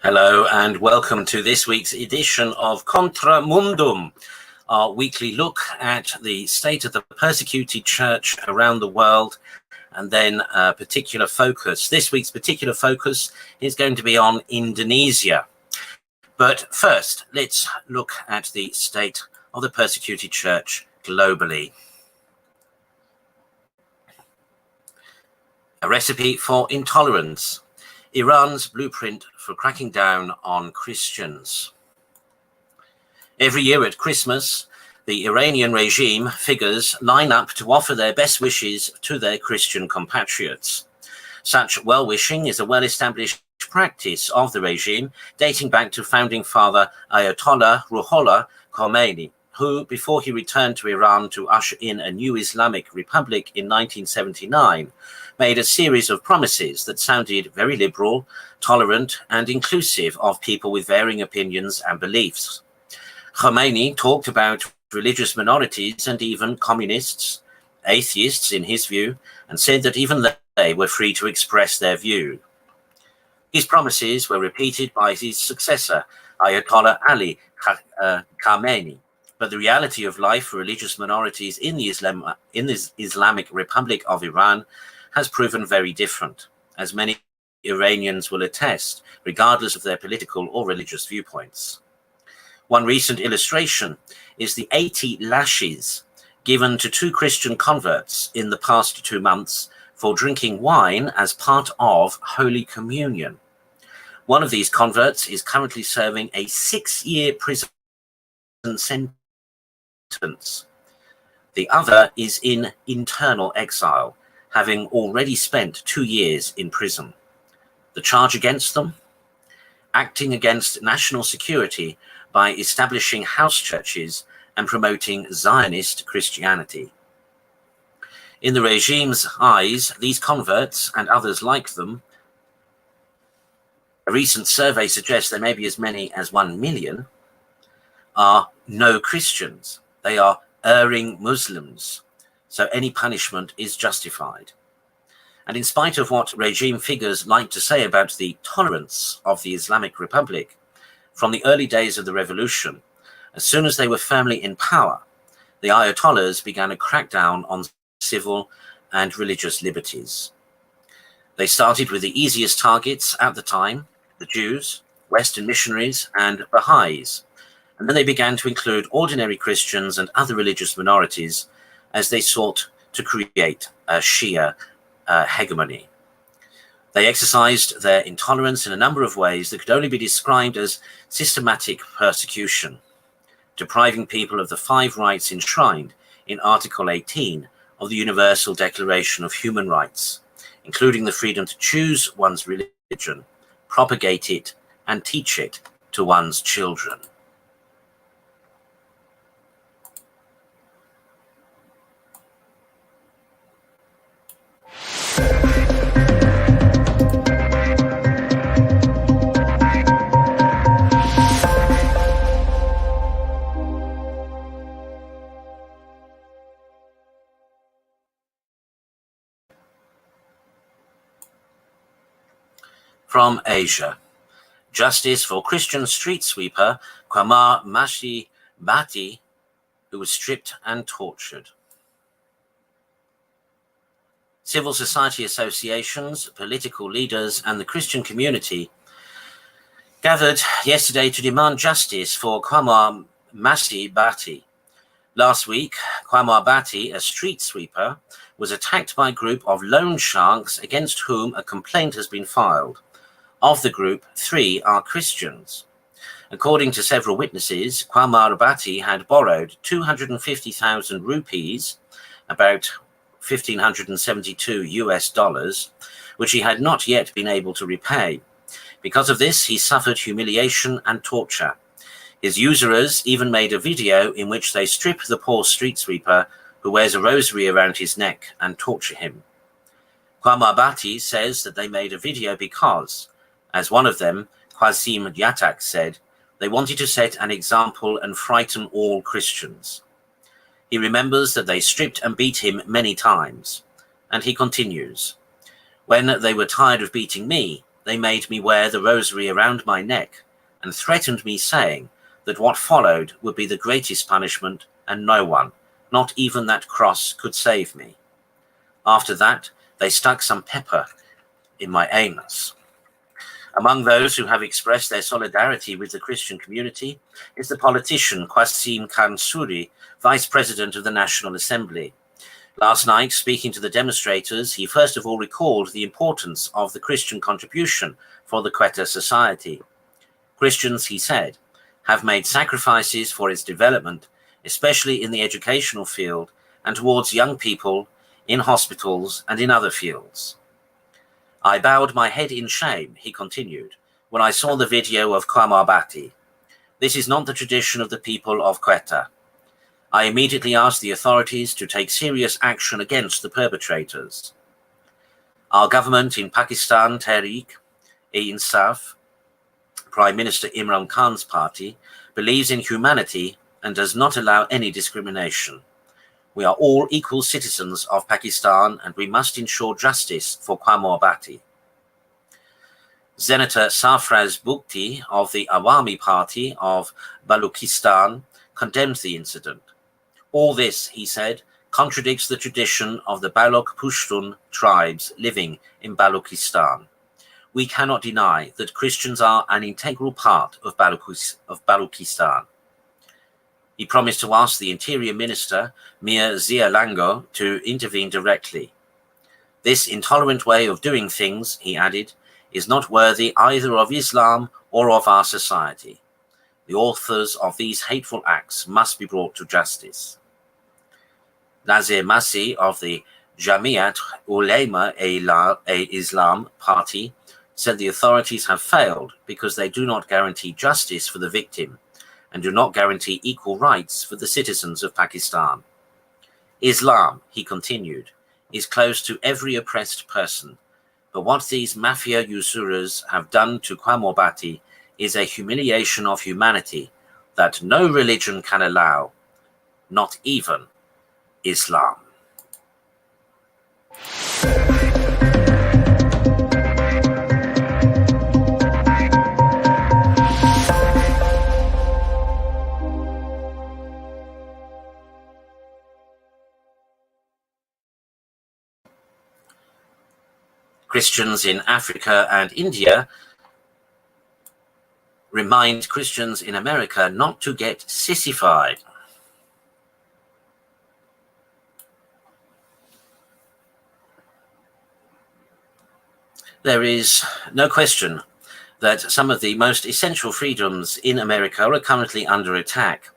Hello and welcome to this week's edition of Contra Mundum, our weekly look at the state of the persecuted church around the world, and then a particular focus. This week's particular focus is going to be on Indonesia. But first, let's look at the state of the persecuted church globally. A recipe for intolerance. Iran's blueprint for cracking down on Christians. Every year at Christmas, the Iranian regime figures line up to offer their best wishes to their Christian compatriots. Such well-wishing is a well-established practice of the regime, dating back to founding father Ayatollah Ruhollah Khomeini, who, before he returned to Iran to usher in a new Islamic Republic in 1979, made a series of promises that sounded very liberal, tolerant, and inclusive of people with varying opinions and beliefs. Khomeini talked about religious minorities and even communists, atheists in his view, and said that even they were free to express their view. His promises were repeated by his successor, Ayatollah Ali Khamenei, but the reality of life for religious minorities in the Islamic Republic of Iran has proven very different, as many Iranians will attest, regardless of their political or religious viewpoints. One recent illustration is the 80 lashes given to 2 Christian converts in the past 2 months for drinking wine as part of Holy Communion. One of these converts is currently serving a 6-year prison sentence. The other is in internal exile, having already spent 2 years in prison. The charge against them? Acting against national security by establishing house churches and promoting Zionist Christianity. In the regime's eyes, these converts and others like them, a recent survey suggests there may be as many as 1 million, are no Christians. They are erring Muslims. So any punishment is justified. And in spite of what regime figures like to say about the tolerance of the Islamic Republic, from the early days of the revolution, as soon as they were firmly in power, the Ayatollahs began a crackdown on civil and religious liberties. They started with the easiest targets at the time, the Jews, Western missionaries, and Baha'is, and then they began to include ordinary Christians and other religious minorities as they sought to create a Shia hegemony. They exercised their intolerance in a number of ways that could only be described as systematic persecution, depriving people of the 5 rights enshrined in Article 18 of the Universal Declaration of Human Rights, including the freedom to choose one's religion, propagate it, and teach it to one's children. From Asia, justice for Christian street sweeper Qamar Mashi Bhatti, who was stripped and tortured. Civil society associations, political leaders, and the Christian community gathered yesterday to demand justice for Qamar Mashi Bhatti. Last week, Qamar Bhatti, a street sweeper, was attacked by a group of loan sharks against whom a complaint has been filed. Of the group, 3 are Christians. According to several witnesses, Qamar Bhatti had borrowed 250,000 rupees, about $1,572, which he had not yet been able to repay. Because of this, he suffered humiliation and torture. His usurers even made a video in which they strip the poor street sweeper who wears a rosary around his neck and torture him. Qamar Bhatti says that they made a video because, as one of them, Qasim Yatak, said, they wanted to set an example and frighten all Christians. He remembers that they stripped and beat him many times, and he continues, when they were tired of beating me, they made me wear the rosary around my neck and threatened me, saying that what followed would be the greatest punishment, and no one, not even that cross, could save me. After that, they stuck some pepper in my anus. Among those who have expressed their solidarity with the Christian community is the politician Qasim Khan Suri, Vice President of the National Assembly. Last night, speaking to the demonstrators, he first of all recalled the importance of the Christian contribution for the Quetta society. Christians, he said, have made sacrifices for its development, especially in the educational field and towards young people, in hospitals and in other fields. I bowed my head in shame, he continued, when I saw the video of Kwamabati. This is not the tradition of the people of Quetta. I immediately asked the authorities to take serious action against the perpetrators. Our government in Pakistan, Tehreek-e-Insaf, Prime Minister Imran Khan's party, believes in humanity and does not allow any discrimination. We are all equal citizens of Pakistan, and we must ensure justice for Kwamabati. Senator Sarfraz Bukti of the Awami Party of Balochistan condemned the incident. All this, he said, contradicts the tradition of the Baloch Pushtun tribes living in Balochistan. We cannot deny that Christians are an integral part of Balochistan. He promised to ask the Interior Minister, Mir Zia Lango, to intervene directly. This intolerant way of doing things, he added, is not worthy either of Islam or of our society. The authors of these hateful acts must be brought to justice. Nazir Masih of the Jamiat Ulema-e-Islam party said the authorities have failed because they do not guarantee justice for the victim and do not guarantee equal rights for the citizens of Pakistan. Islam, he continued, is close to every oppressed person, but what these mafia usurers have done to Kwamabati is a humiliation of humanity that no religion can allow, not even Islam. Christians in Africa and India remind Christians in America not to get sissified. There is no question that some of the most essential freedoms in America are currently under attack.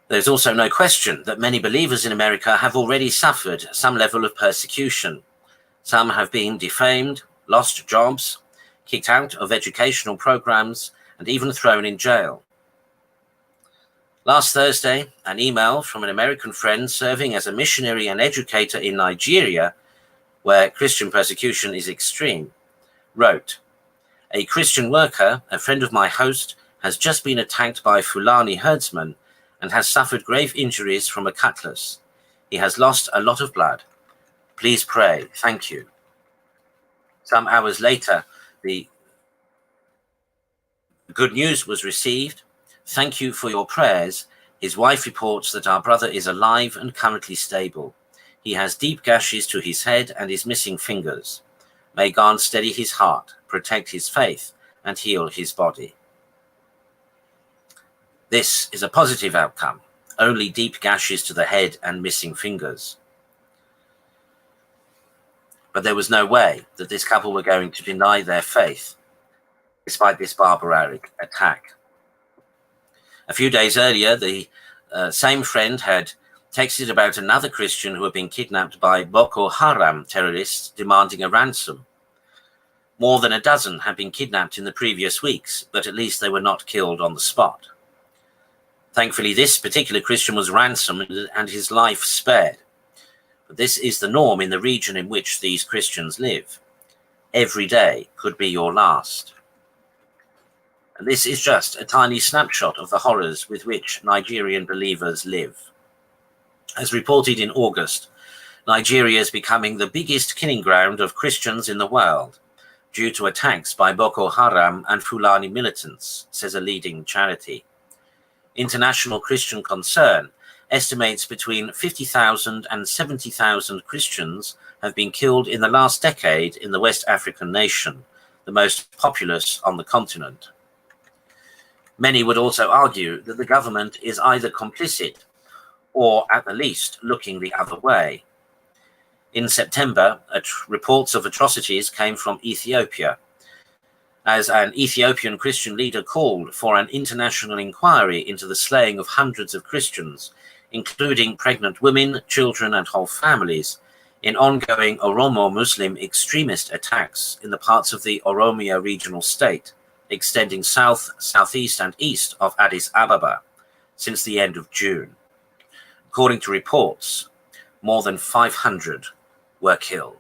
There's also no question that many believers in America have already suffered some level of persecution. Some have been defamed, lost jobs, kicked out of educational programs, and even thrown in jail. Last Thursday, an email from an American friend serving as a missionary and educator in Nigeria, where Christian persecution is extreme, wrote, "A Christian worker, a friend of my host, has just been attacked by Fulani herdsmen and has suffered grave injuries from a cutlass. He has lost a lot of blood. Please pray. Thank you." Some hours later, the good news was received. "Thank you for your prayers. His wife reports that our brother is alive and currently stable. He has deep gashes to his head and is missing fingers. May God steady his heart, protect his faith, and heal his body." This is a positive outcome. Only deep gashes to the head and missing fingers. But there was no way that this couple were going to deny their faith, despite this barbaric attack. A few days earlier, the same friend had texted about another Christian who had been kidnapped by Boko Haram terrorists demanding a ransom. More than a dozen had been kidnapped in the previous weeks, but at least they were not killed on the spot. Thankfully, this particular Christian was ransomed and his life spared. But this is the norm in the region in which these Christians live. Every day could be your last. And this is just a tiny snapshot of the horrors with which Nigerian believers live. As reported in August, Nigeria is becoming the biggest killing ground of Christians in the world. due to attacks by Boko Haram and Fulani militants, says a leading charity. International Christian Concern estimates between 50,000 and 70,000 Christians have been killed in the last decade in the West African nation, the most populous on the continent. Many would also argue that the government is either complicit or at the least looking the other way. In September, reports of atrocities came from Ethiopia, as an Ethiopian Christian leader called for an international inquiry into the slaying of hundreds of Christians, including pregnant women, children, and whole families, in ongoing Oromo Muslim extremist attacks in the parts of the Oromia regional state, extending south, southeast, and east of Addis Ababa since the end of June. According to reports, more than 500 were killed.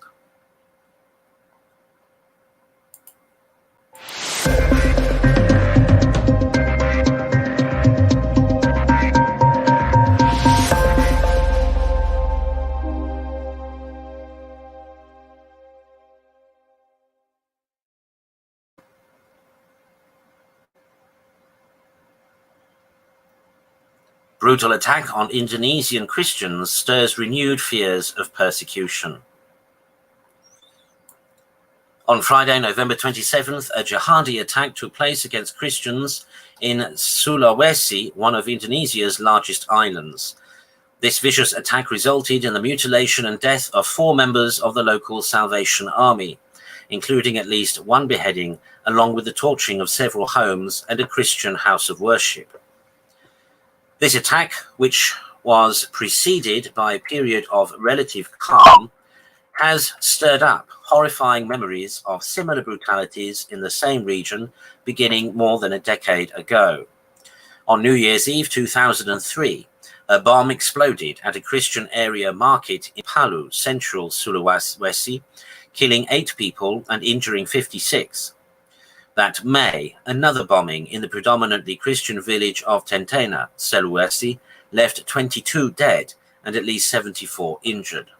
Brutal attack on Indonesian Christians stirs renewed fears of persecution. On Friday, November 27th, a jihadi attack took place against Christians in Sulawesi, one of Indonesia's largest islands. This vicious attack resulted in the mutilation and death of 4 members of the local Salvation Army, including at least 1 beheading, along with the torching of several homes and a Christian house of worship. This attack, which was preceded by a period of relative calm, has stirred up horrifying memories of similar brutalities in the same region beginning more than a decade ago. On New Year's Eve 2003, a bomb exploded at a Christian area market in Palu, central Sulawesi, killing 8 people and injuring 56. That May, another bombing in the predominantly Christian village of Tentena, Sulawesi, left 22 dead and at least 74 injured.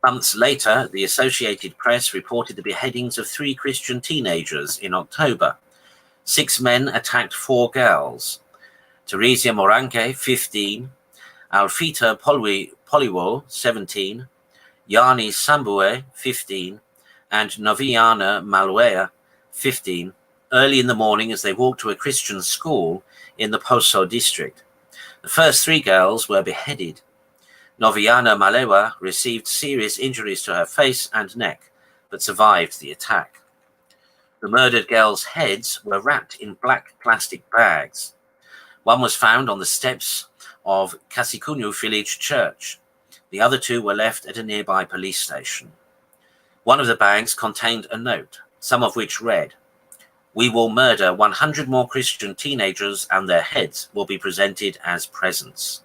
Months later, the Associated Press reported the beheadings of 3 Christian teenagers in October. 6 men attacked 4 girls. Teresia Moranke, 15, Alfita Poliwo, 17, Yani Sambue, 15, and Noviana Maluea, 15, early in the morning as they walked to a Christian school in the Poso district. The first 3 girls were beheaded. Noviana Malewa received serious injuries to her face and neck, but survived the attack. The murdered girls' heads were wrapped in black plastic bags. One was found on the steps of Kasikunyu Village Church. The other 2 were left at a nearby police station. One of the bags contained a note, some of which read, "We will murder 100 more Christian teenagers and their heads will be presented as presents."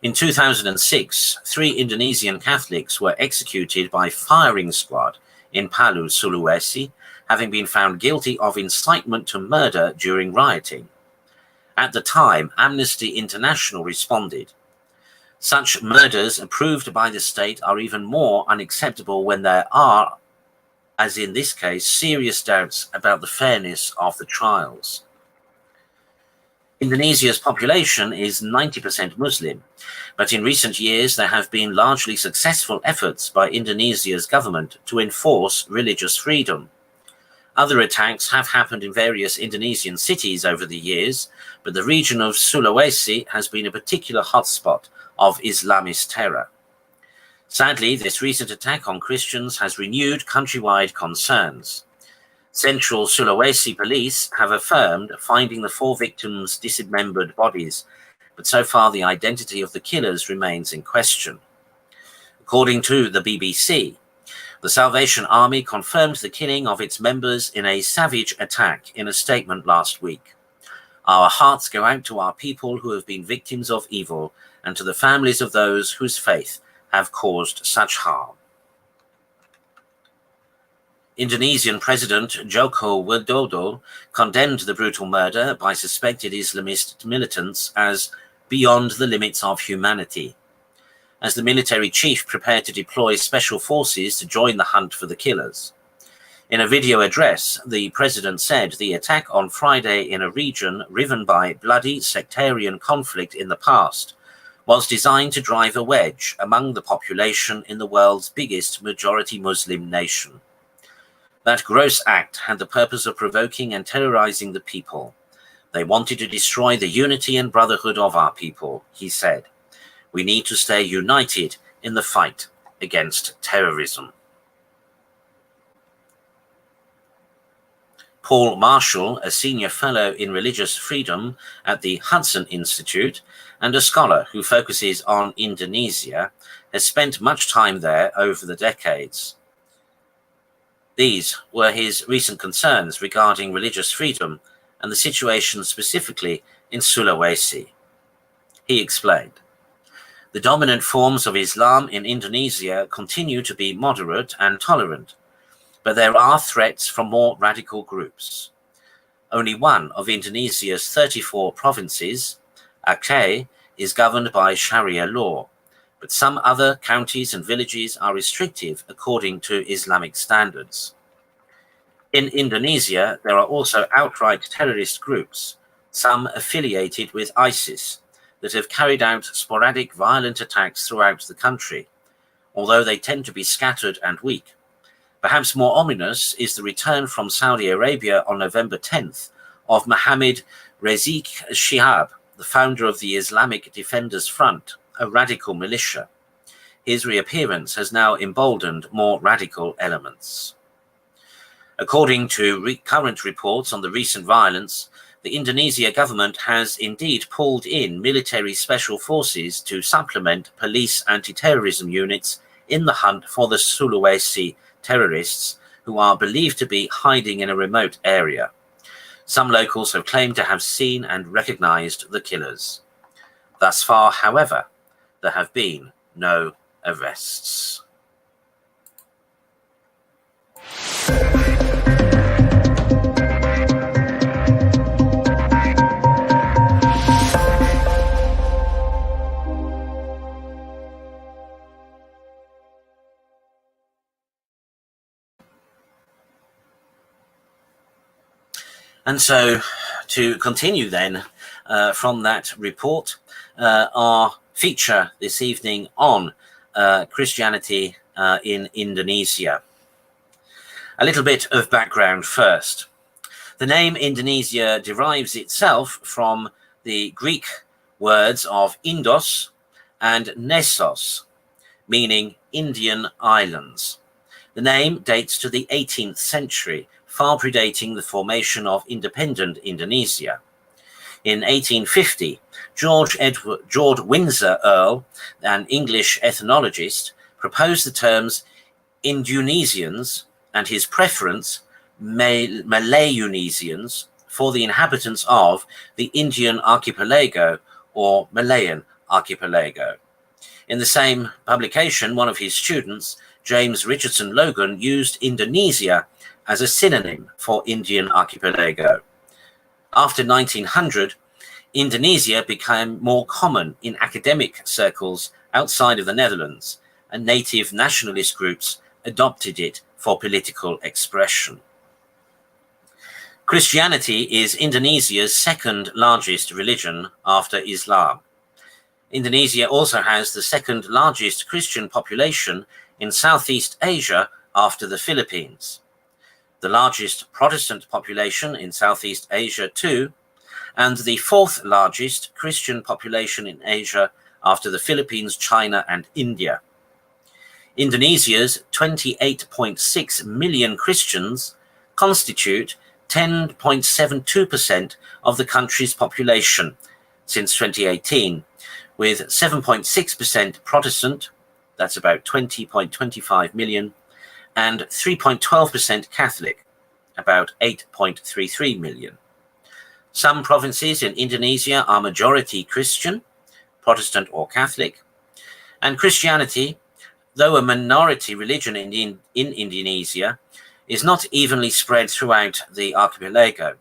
In 2006, 3 Indonesian Catholics were executed by firing squad in Palu, Sulawesi, having been found guilty of incitement to murder during rioting. At the time, Amnesty International responded. Such murders approved by the state are even more unacceptable when there are, as in this case, serious doubts about the fairness of the trials. Indonesia's population is 90% Muslim, but in recent years there have been largely successful efforts by Indonesia's government to enforce religious freedom. Other attacks have happened in various Indonesian cities over the years, but the region of Sulawesi has been a particular hotspot of Islamist terror. Sadly, this recent attack on Christians has renewed countrywide concerns. Central Sulawesi police have affirmed finding the 4 victims' dismembered bodies, but so far the identity of the killers remains in question. According to the BBC, the Salvation Army confirmed the killing of its members in a savage attack in a statement last week. Our hearts go out to our people who have been victims of evil and to the families of those whose faith have caused such harm. Indonesian President Joko Widodo condemned the brutal murder by suspected Islamist militants as beyond the limits of humanity. as the military chief prepared to deploy special forces to join the hunt for the killers. In a video address, the president said the attack on Friday in a region riven by bloody sectarian conflict in the past was designed to drive a wedge among the population in the world's biggest majority Muslim nation. That gross act had the purpose of provoking and terrorizing the people. They wanted to destroy the unity and brotherhood of our people, he said. We need to stay united in the fight against terrorism. Paul Marshall, a senior fellow in religious freedom at the Hudson Institute and a scholar who focuses on Indonesia, has spent much time there over the decades. These were his recent concerns regarding religious freedom and the situation specifically in Sulawesi. He explained, "The dominant forms of Islam in Indonesia continue to be moderate and tolerant, but there are threats from more radical groups. Only one of Indonesia's 34 provinces, Aceh, is governed by Sharia law, but some other counties and villages are restrictive according to Islamic standards. In Indonesia, there are also outright terrorist groups, some affiliated with ISIS, that have carried out sporadic violent attacks throughout the country, although they tend to be scattered and weak. Perhaps more ominous is the return from Saudi Arabia on November 10th of Mohammed Rezik Shihab, the founder of the Islamic Defenders Front, a radical militia. His reappearance has now emboldened more radical elements." According to current reports on the recent violence, the Indonesia government has indeed pulled in military special forces to supplement police anti-terrorism units in the hunt for the Sulawesi terrorists who are believed to be hiding in a remote area. Some locals have claimed to have seen and recognized the killers. Thus far, however, there have been no arrests. And so, to continue then from that report, our feature this evening on Christianity in Indonesia. A little bit of background first. The name Indonesia derives itself from the Greek words of Indos and Nessos, meaning Indian islands. The name dates to the 18th century, far predating the formation of independent Indonesia. In 1850, George Windsor Earle, an English ethnologist, proposed the terms Indonesians and his preference Malayunesians for the inhabitants of the Indian archipelago or Malayan archipelago. In the same publication, one of his students, James Richardson Logan, used Indonesia as a synonym for Indian archipelago. After 1900, Indonesia became more common in academic circles outside of the Netherlands, and native nationalist groups adopted it for political expression. Christianity is Indonesia's second largest religion after Islam. Indonesia also has the second largest Christian population in Southeast Asia after the Philippines, the largest Protestant population in Southeast Asia too, and the fourth largest Christian population in Asia after the Philippines, China, and India. Indonesia's 28.6 million Christians constitute 10.72% of the country's population since 2018, with 7.6% Protestant, that's about 20.25 million, and 3.12% Catholic, about 8.33 million. Some provinces in Indonesia are majority Christian, Protestant or Catholic, and Christianity, though a minority religion in Indonesia, is not evenly spread throughout the archipelago.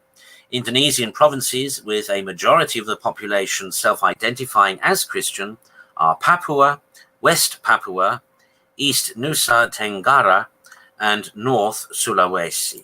Indonesian provinces with a majority of the population self-identifying as Christian are Papua, West Papua, East Nusa Tenggara, and North Sulawesi.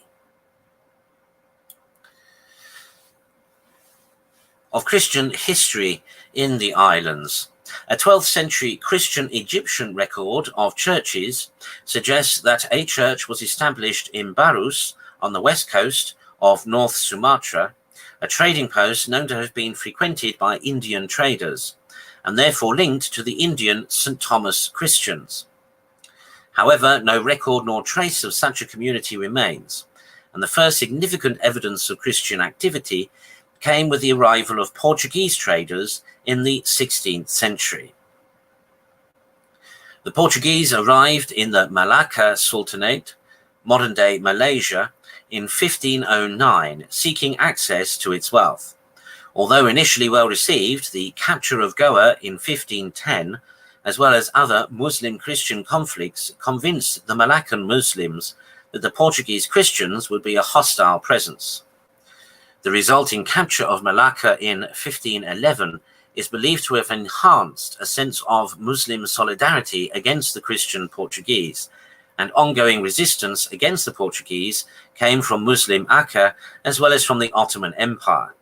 Of Christian history in the islands. A 12th century Christian Egyptian record of churches suggests that a church was established in Barus on the west coast of North Sumatra, a trading post known to have been frequented by Indian traders, and therefore linked to the Indian St. Thomas Christians. However, no record nor trace of such a community remains, and the first significant evidence of Christian activity came with the arrival of Portuguese traders in the 16th century. The Portuguese arrived in the Malacca Sultanate, modern-day Malaysia, in 1509, seeking access to its wealth. Although initially well received, the capture of Goa in 1510, as well as other Muslim-Christian conflicts, convinced the Malaccan Muslims that the Portuguese Christians would be a hostile presence. The resulting capture of Malacca in 1511 is believed to have enhanced a sense of Muslim solidarity against the Christian Portuguese, and ongoing resistance against the Portuguese came from Muslim Aceh as well as from the Ottoman Empire.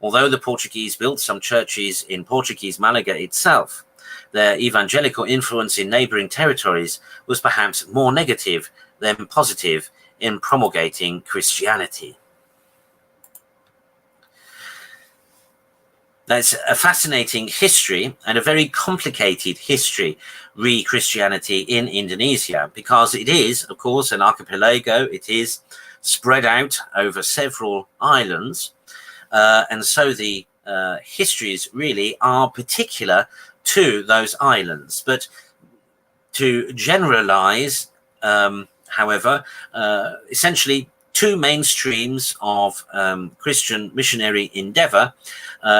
Although the Portuguese built some churches in Portuguese Malaga itself, their evangelical influence in neighboring territories was perhaps more negative than positive in promulgating Christianity. That's a fascinating history and a very complicated history, re-Christianity in Indonesia, because it is, of course, an archipelago. It is spread out over several islands. And so the histories really are particular to those islands. But to generalize, however, essentially two main streams of Christian missionary endeavor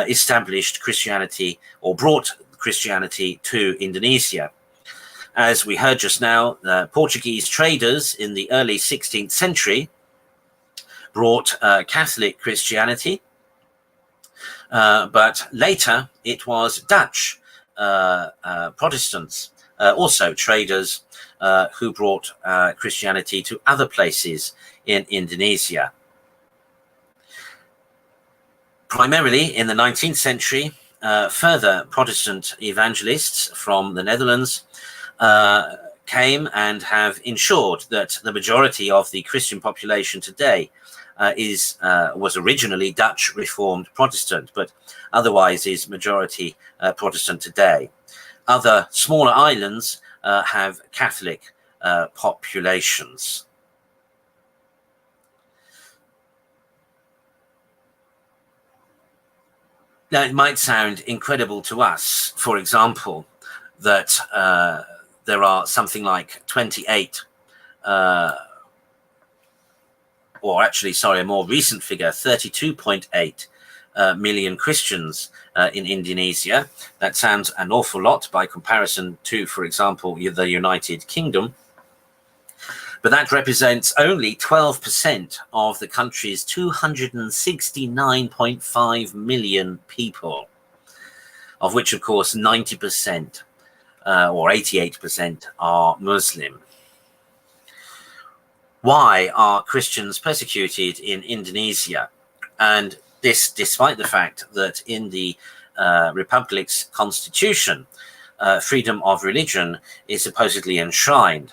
established Christianity, or brought Christianity to Indonesia. As we heard just now, the Portuguese traders in the early 16th century brought Catholic Christianity, but later it was Dutch Protestants, also traders, who brought Christianity to other places in Indonesia. Primarily in the 19th century, further Protestant evangelists from the Netherlands came and have ensured that the majority of the Christian population today was originally Dutch Reformed Protestant, but otherwise is majority Protestant today. Other smaller islands have Catholic populations. Now, it might sound incredible to us, for example, that there are something like 28, or actually, sorry, a more recent figure, 32.8 million Christians in Indonesia. That sounds an awful lot by comparison to, for example, the United Kingdom. But that represents only 12% of the country's 269.5 million people, of which, of course, 90% or 88% are Muslim. Why are Christians persecuted in Indonesia? And this despite the fact that in the Republic's constitution, freedom of religion is supposedly enshrined.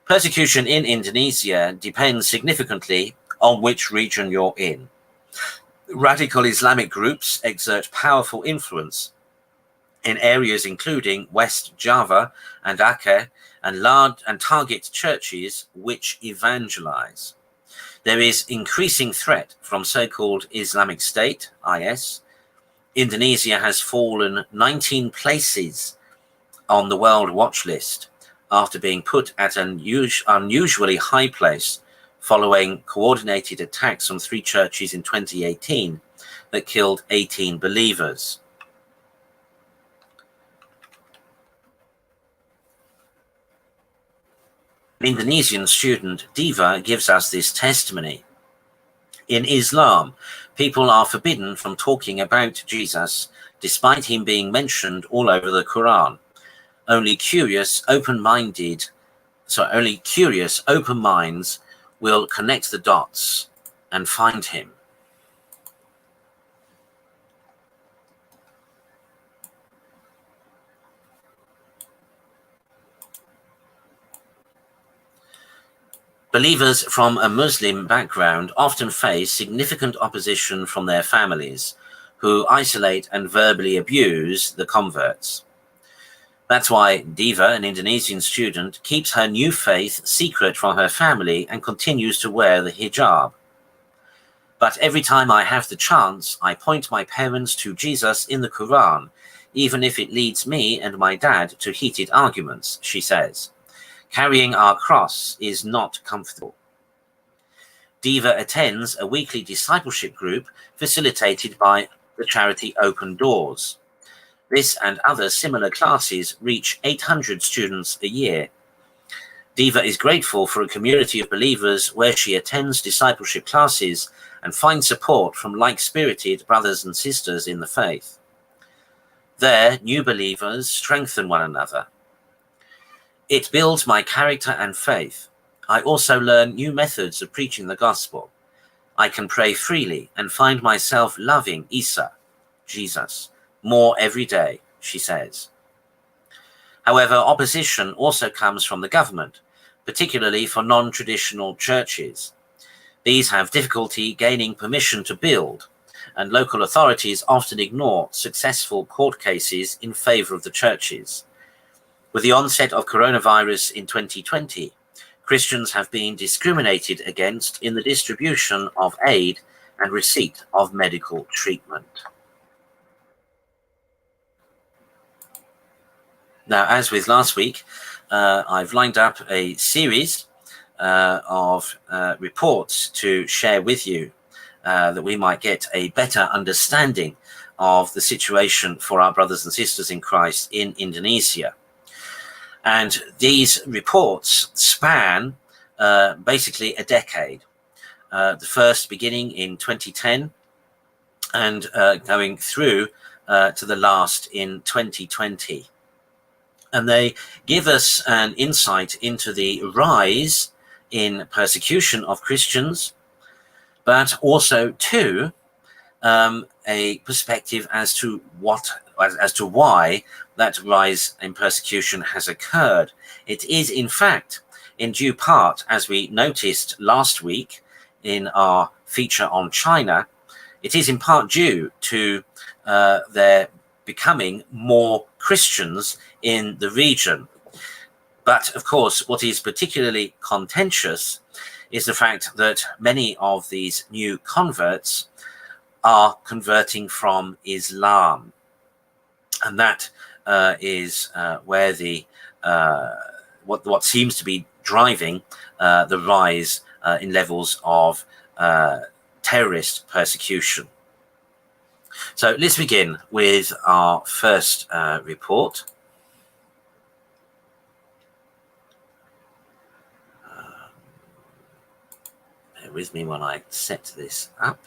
Persecution in Indonesia depends significantly on which region you're in. Radical Islamic groups exert powerful influence in areas including West Java and Aceh, and target churches which evangelize. There is increasing threat from so-called Islamic State, IS. Indonesia has fallen 19 places on the World Watch List after being put at an unusually high place following coordinated attacks on 3 churches in 2018 that killed 18 believers. An Indonesian student, Diva, gives us this testimony. In Islam, people are forbidden from talking about Jesus, despite him being mentioned all over the Quran. Only curious, open minds will connect the dots and find him. Believers from a Muslim background often face significant opposition from their families, who isolate and verbally abuse the converts. That's why Diva, an Indonesian student, keeps her new faith secret from her family and continues to wear the hijab. But every time I have the chance, I point my parents to Jesus in the Quran, even if it leads me and my dad to heated arguments, she says. Carrying our cross is not comfortable. Diva attends a weekly discipleship group facilitated by the charity Open Doors. This and other similar classes reach 800 students a year. Diva is grateful for a community of believers where she attends discipleship classes and finds support from like-spirited brothers and sisters in the faith. There, new believers strengthen one another. It builds my character and faith. I also learn new methods of preaching the gospel. I can pray freely and find myself loving Isa, Jesus, more every day, she says. However, opposition also comes from the government, particularly for non-traditional churches. These have difficulty gaining permission to build, and local authorities often ignore successful court cases in favor of the churches. With the onset of coronavirus in 2020, Christians have been discriminated against in the distribution of aid and receipt of medical treatment. Now, as with last week, I've lined up a series of reports to share with you that we might get a better understanding of the situation for our brothers and sisters in Christ in Indonesia. And these reports span basically a decade. The first beginning in 2010 and going through to the last in 2020. And they give us an insight into the rise in persecution of Christians, but also too a perspective as to why that rise in persecution has occurred. It is, in fact, in due part, as we noticed last week in our feature on China, it is in part due to their becoming more Christians in the region. But of course, what is particularly contentious is the fact that many of these new converts are converting from Islam. And that is where the what seems to be driving the rise in levels of terrorist persecution. So let's begin with our first report. Bear with me when I set this up.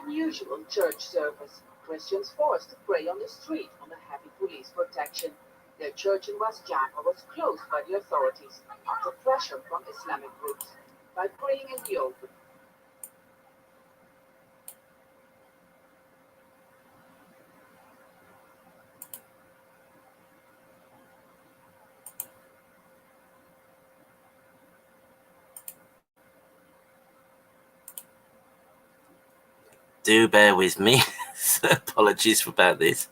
Unusual church service. Christians forced to pray on the street under heavy police protection. Their church in West Java was closed by the authorities after pressure from Islamic groups. By praying in the open, do bear with me. Apologies about this.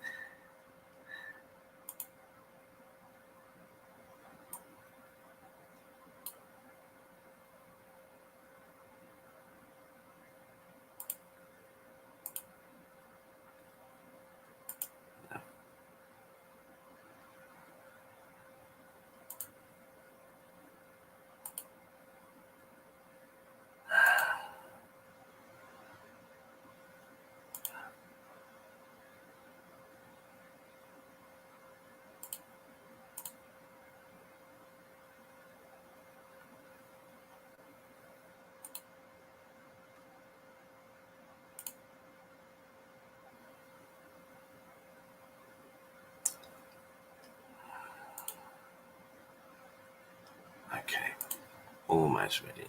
Okay, almost ready.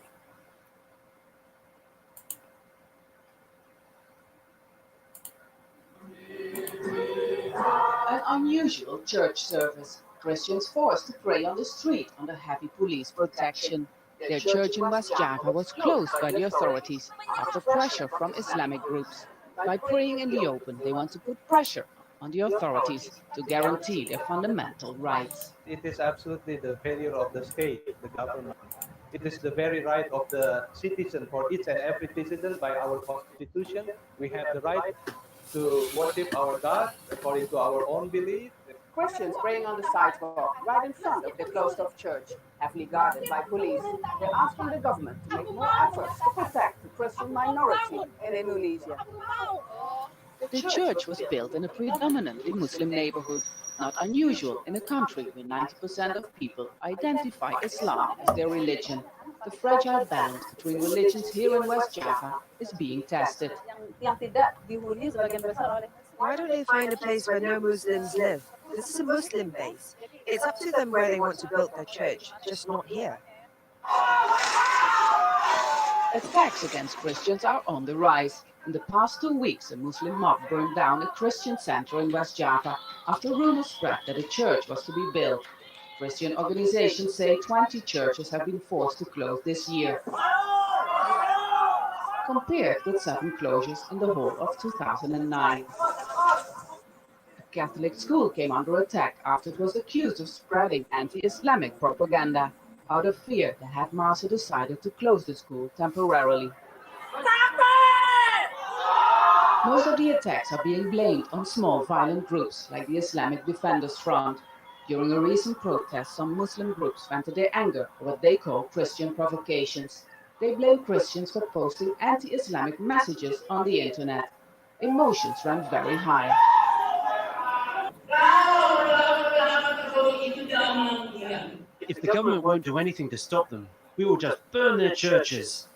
An unusual church service. Christians forced to pray on the street under heavy police protection. Their church in West Java was closed by the authorities after pressure from Islamic groups. By praying in the open, they want to put pressure on the authorities to guarantee their fundamental rights. It is absolutely the failure of the state, the government. It is the very right of the citizen, for each and every citizen by our constitution. We have the right to worship our God according to our own belief. Christians praying on the sidewalk right in front of the closed-off church, heavily guarded by police. They're asking the government to make more efforts to protect the Christian minority in Indonesia. The church was built in a predominantly Muslim neighborhood, not unusual in a country where 90% of people identify Islam as their religion. The fragile balance between religions here in West Java is being tested. Why don't they find a place where no Muslims live? This is a Muslim base. It's up to them where they want to build their church, just not here. Attacks against Christians are on the rise. In the past 2 weeks, a Muslim mob burned down a Christian center in West Java after rumors spread that a church was to be built. Christian organizations say 20 churches have been forced to close this year, compared with 7 closures in the whole of 2009. A Catholic school came under attack after it was accused of spreading anti-Islamic propaganda. Out of fear, the headmaster decided to close the school temporarily. Most of the attacks are being blamed on small violent groups like the Islamic Defenders Front. During a recent protest, some Muslim groups vented their anger at what they call Christian provocations. They blame Christians for posting anti-Islamic messages on the internet. Emotions ran very high. If the government won't do anything to stop them, we will just burn their churches.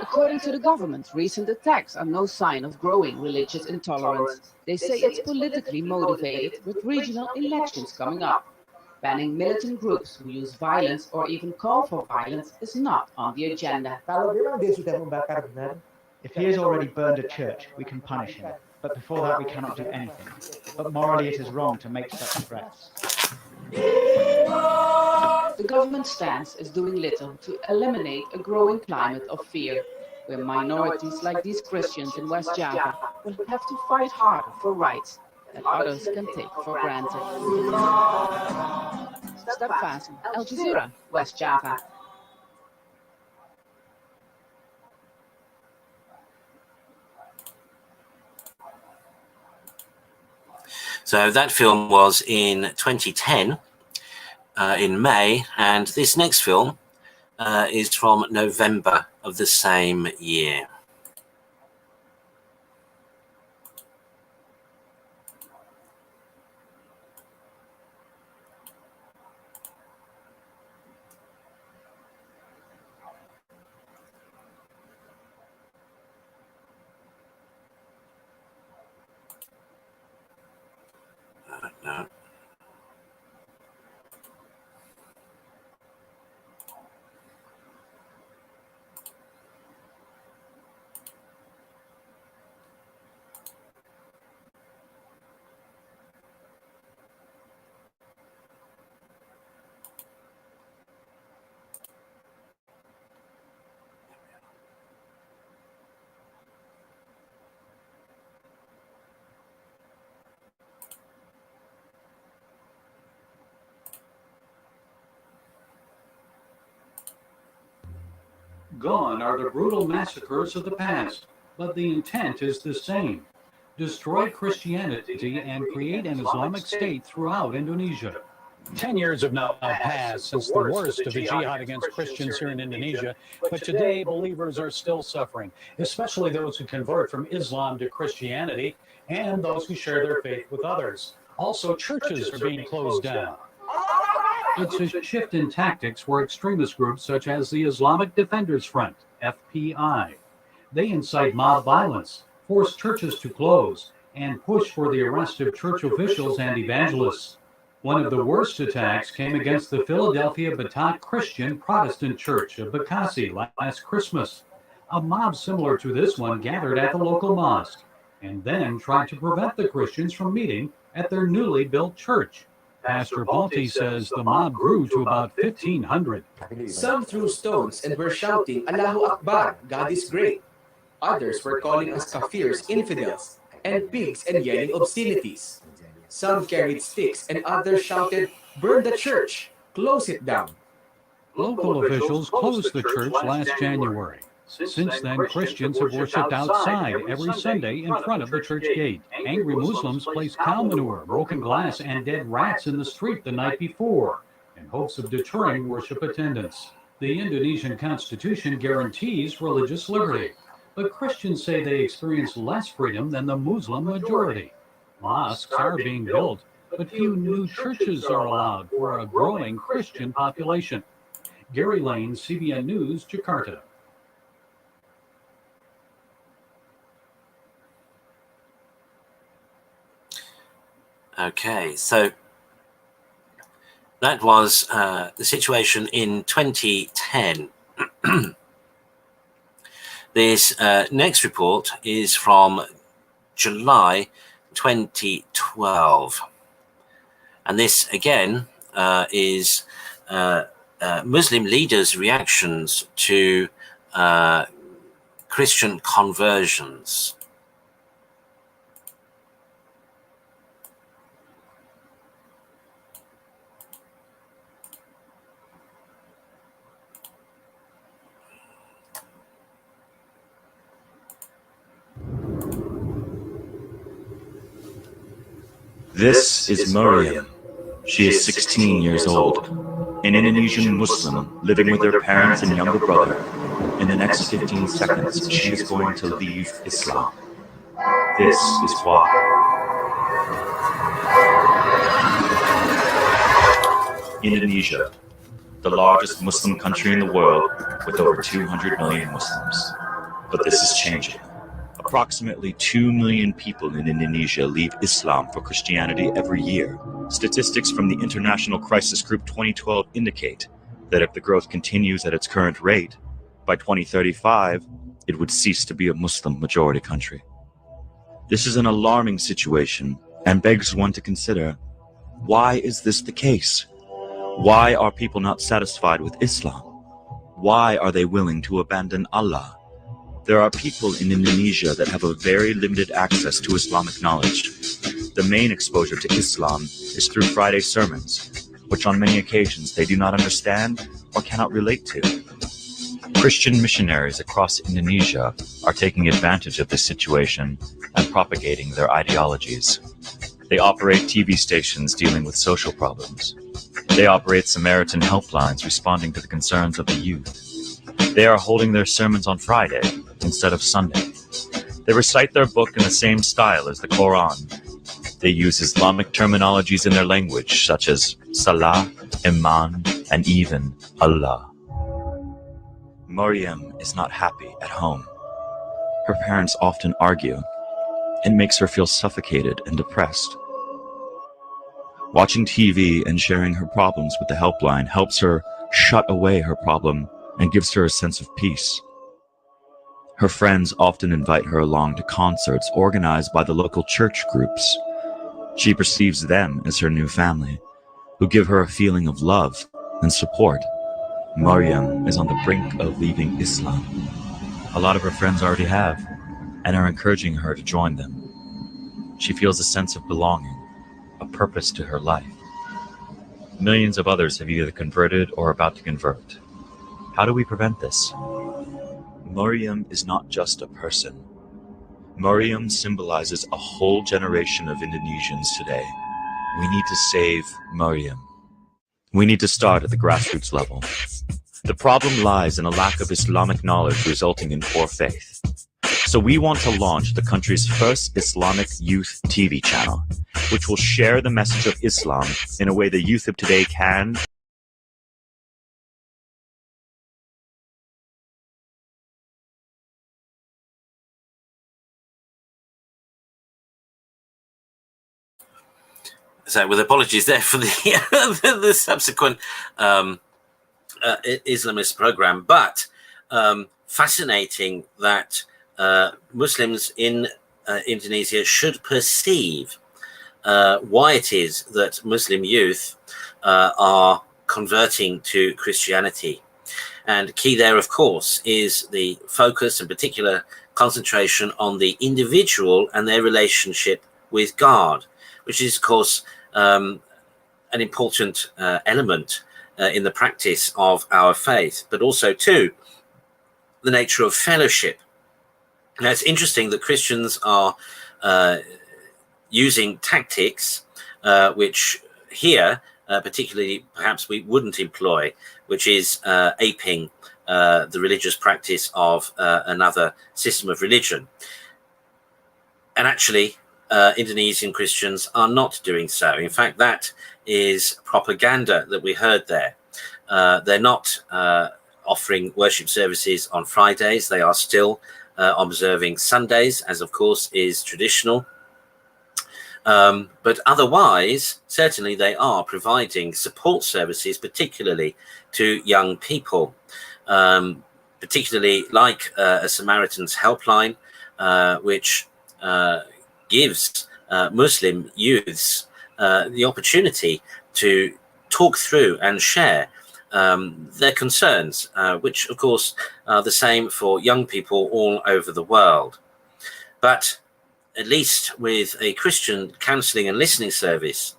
According to the government, recent attacks are no sign of growing religious intolerance. They say it's politically motivated, with regional elections coming up. Banning militant groups who use violence or even call for violence is not on the agenda. If he has already burned a church, we can punish him. But before that, we cannot do anything. But morally, it is wrong to make such threats. The government's stance is doing little to eliminate a growing climate of fear, where minorities like these Christians in West Java will have to fight harder for rights that others can take for granted. Step fast, Al Jazeera, West Java. So that film was in 2010, in May, and this next film is from November of the same year. No. Gone are the brutal massacres of the past, but the intent is the same. Destroy Christianity and create an Islamic State throughout Indonesia. 10 years have now passed since the worst of the jihad against Christians here in Indonesia, but today believers are still suffering, especially those who convert from Islam to Christianity and those who share their faith with others. Also, churches are being closed down. It's a shift in tactics for extremist groups such as the Islamic Defenders Front, FPI. They incite mob violence, force churches to close, and push for the arrest of church officials and evangelists. One of the worst attacks came against the Philadelphia Batak Christian Protestant Church of Bekasi last Christmas. A mob similar to this one gathered at the local mosque and then tried to prevent the Christians from meeting at their newly built church. Pastor Balti says the mob grew to about 1,500. Some threw stones and were shouting, Allahu Akbar, God is great. Others were calling us kafirs, infidels, and pigs and yelling obscenities. Some carried sticks and others shouted, burn the church, close it down. Local officials closed the church last January. Since then, Christians have worshipped outside every Sunday in front of the church gate. Angry Muslims placed cow manure, broken glass, and dead rats in the street the night before in hopes of deterring worship attendance. The Indonesian constitution guarantees religious liberty, but Christians say they experience less freedom than the Muslim majority. Mosques are being built, but few new churches are allowed for a growing Christian population. Gary Lane, CBN News, Jakarta. Okay, so that was the situation in 2010. This next report is from July 2012. And this, again, is Muslim leaders' reactions to Christian conversions. This is Maryam. She is 16 years old, an Indonesian Muslim living with her parents and younger brother. In the next 15 seconds, she is going to leave Islam. This is why. Indonesia, the largest Muslim country in the world with over 200 million Muslims. But this is changing. Approximately 2 million people in Indonesia leave Islam for Christianity every year. Statistics from the International Crisis Group 2012 indicate that if the growth continues at its current rate, by 2035, it would cease to be a Muslim majority country. This is an alarming situation and begs one to consider, why is this the case? Why are people not satisfied with Islam? Why are they willing to abandon Allah? There are people in Indonesia that have a very limited access to Islamic knowledge. The main exposure to Islam is through Friday sermons, which on many occasions they do not understand or cannot relate to. Christian missionaries across Indonesia are taking advantage of this situation and propagating their ideologies. They operate TV stations dealing with social problems. They operate Samaritan helplines responding to the concerns of the youth. They are holding their sermons on Friday instead of Sunday. They recite their book in the same style as the Quran. They use Islamic terminologies in their language, such as Salah, Iman, and even Allah. Maryam is not happy at home. Her parents often argue. It makes her feel suffocated and depressed. Watching TV and sharing her problems with the helpline helps her shut away her problem and gives her a sense of peace. Her friends often invite her along to concerts organized by the local church groups. She perceives them as her new family, who give her a feeling of love and support. Maryam is on the brink of leaving Islam. A lot of her friends already have, and are encouraging her to join them. She feels a sense of belonging, a purpose to her life. Millions of others have either converted or are about to convert. How do we prevent this? Maryam is not just a person. Maryam symbolizes a whole generation of Indonesians today. We need to save Maryam. We need to start at the grassroots level. The problem lies in a lack of Islamic knowledge resulting in poor faith. So we want to launch the country's first Islamic youth TV channel, which will share the message of Islam in a way the youth of today can So, with apologies there for the the subsequent Islamist program, but fascinating that Muslims in Indonesia should perceive why it is that Muslim youth are converting to Christianity. And key there, of course, is the focus and particular concentration on the individual and their relationship with God, which is, of course, an important element in the practice of our faith, but also, too, the nature of fellowship. Now, it's interesting that Christians are using tactics which here, particularly, perhaps we wouldn't employ, which is aping the religious practice of another system of religion. And actually, Indonesian Christians are not doing so. In fact, that is propaganda that we heard there. They're not offering worship services on Fridays. They are still observing Sundays, as of course is traditional. But otherwise, certainly they are providing support services, particularly to young people, particularly like a Samaritan's helpline, which gives Muslim youths the opportunity to talk through and share their concerns, which of course are the same for young people all over the world. But at least with a Christian counseling and listening service,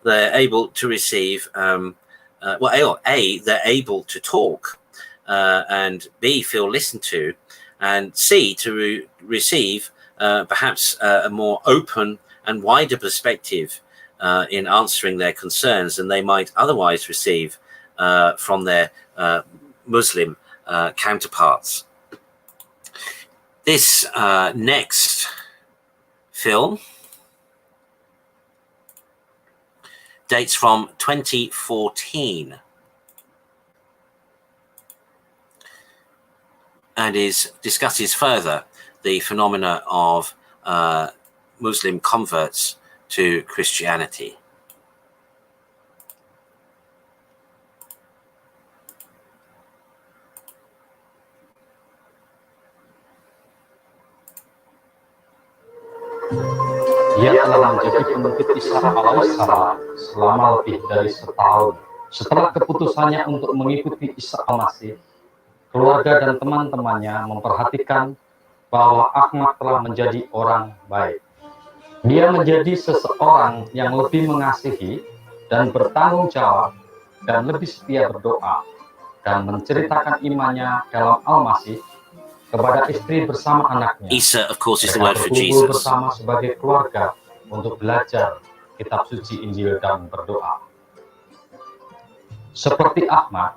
they're able to receive, they're able to talk, and B, feel listened to, and C, to receive perhaps a more open and wider perspective in answering their concerns than they might otherwise receive from their Muslim counterparts. This next film dates from 2014 and discusses further the phenomena of Muslim converts to Christianity. Dia telah menjadi pengikut Isa alaihissalam selama lebih dari setahun. Setelah keputusannya untuk mengikuti Isa al-Masih, keluarga dan teman-temannya memperhatikan bahwa Ahmad telah menjadi orang baik. Dia menjadi seseorang yang lebih mengasihi dan bertanggung jawab dan lebih setia berdoa dan menceritakan imannya dalam Al-Masih kepada istri bersama anaknya. Isa, of course, is the word Mereka for berkumpul Jesus. bersama sebagai keluarga untuk belajar kitab suci Injil dan berdoa. Seperti Ahmad,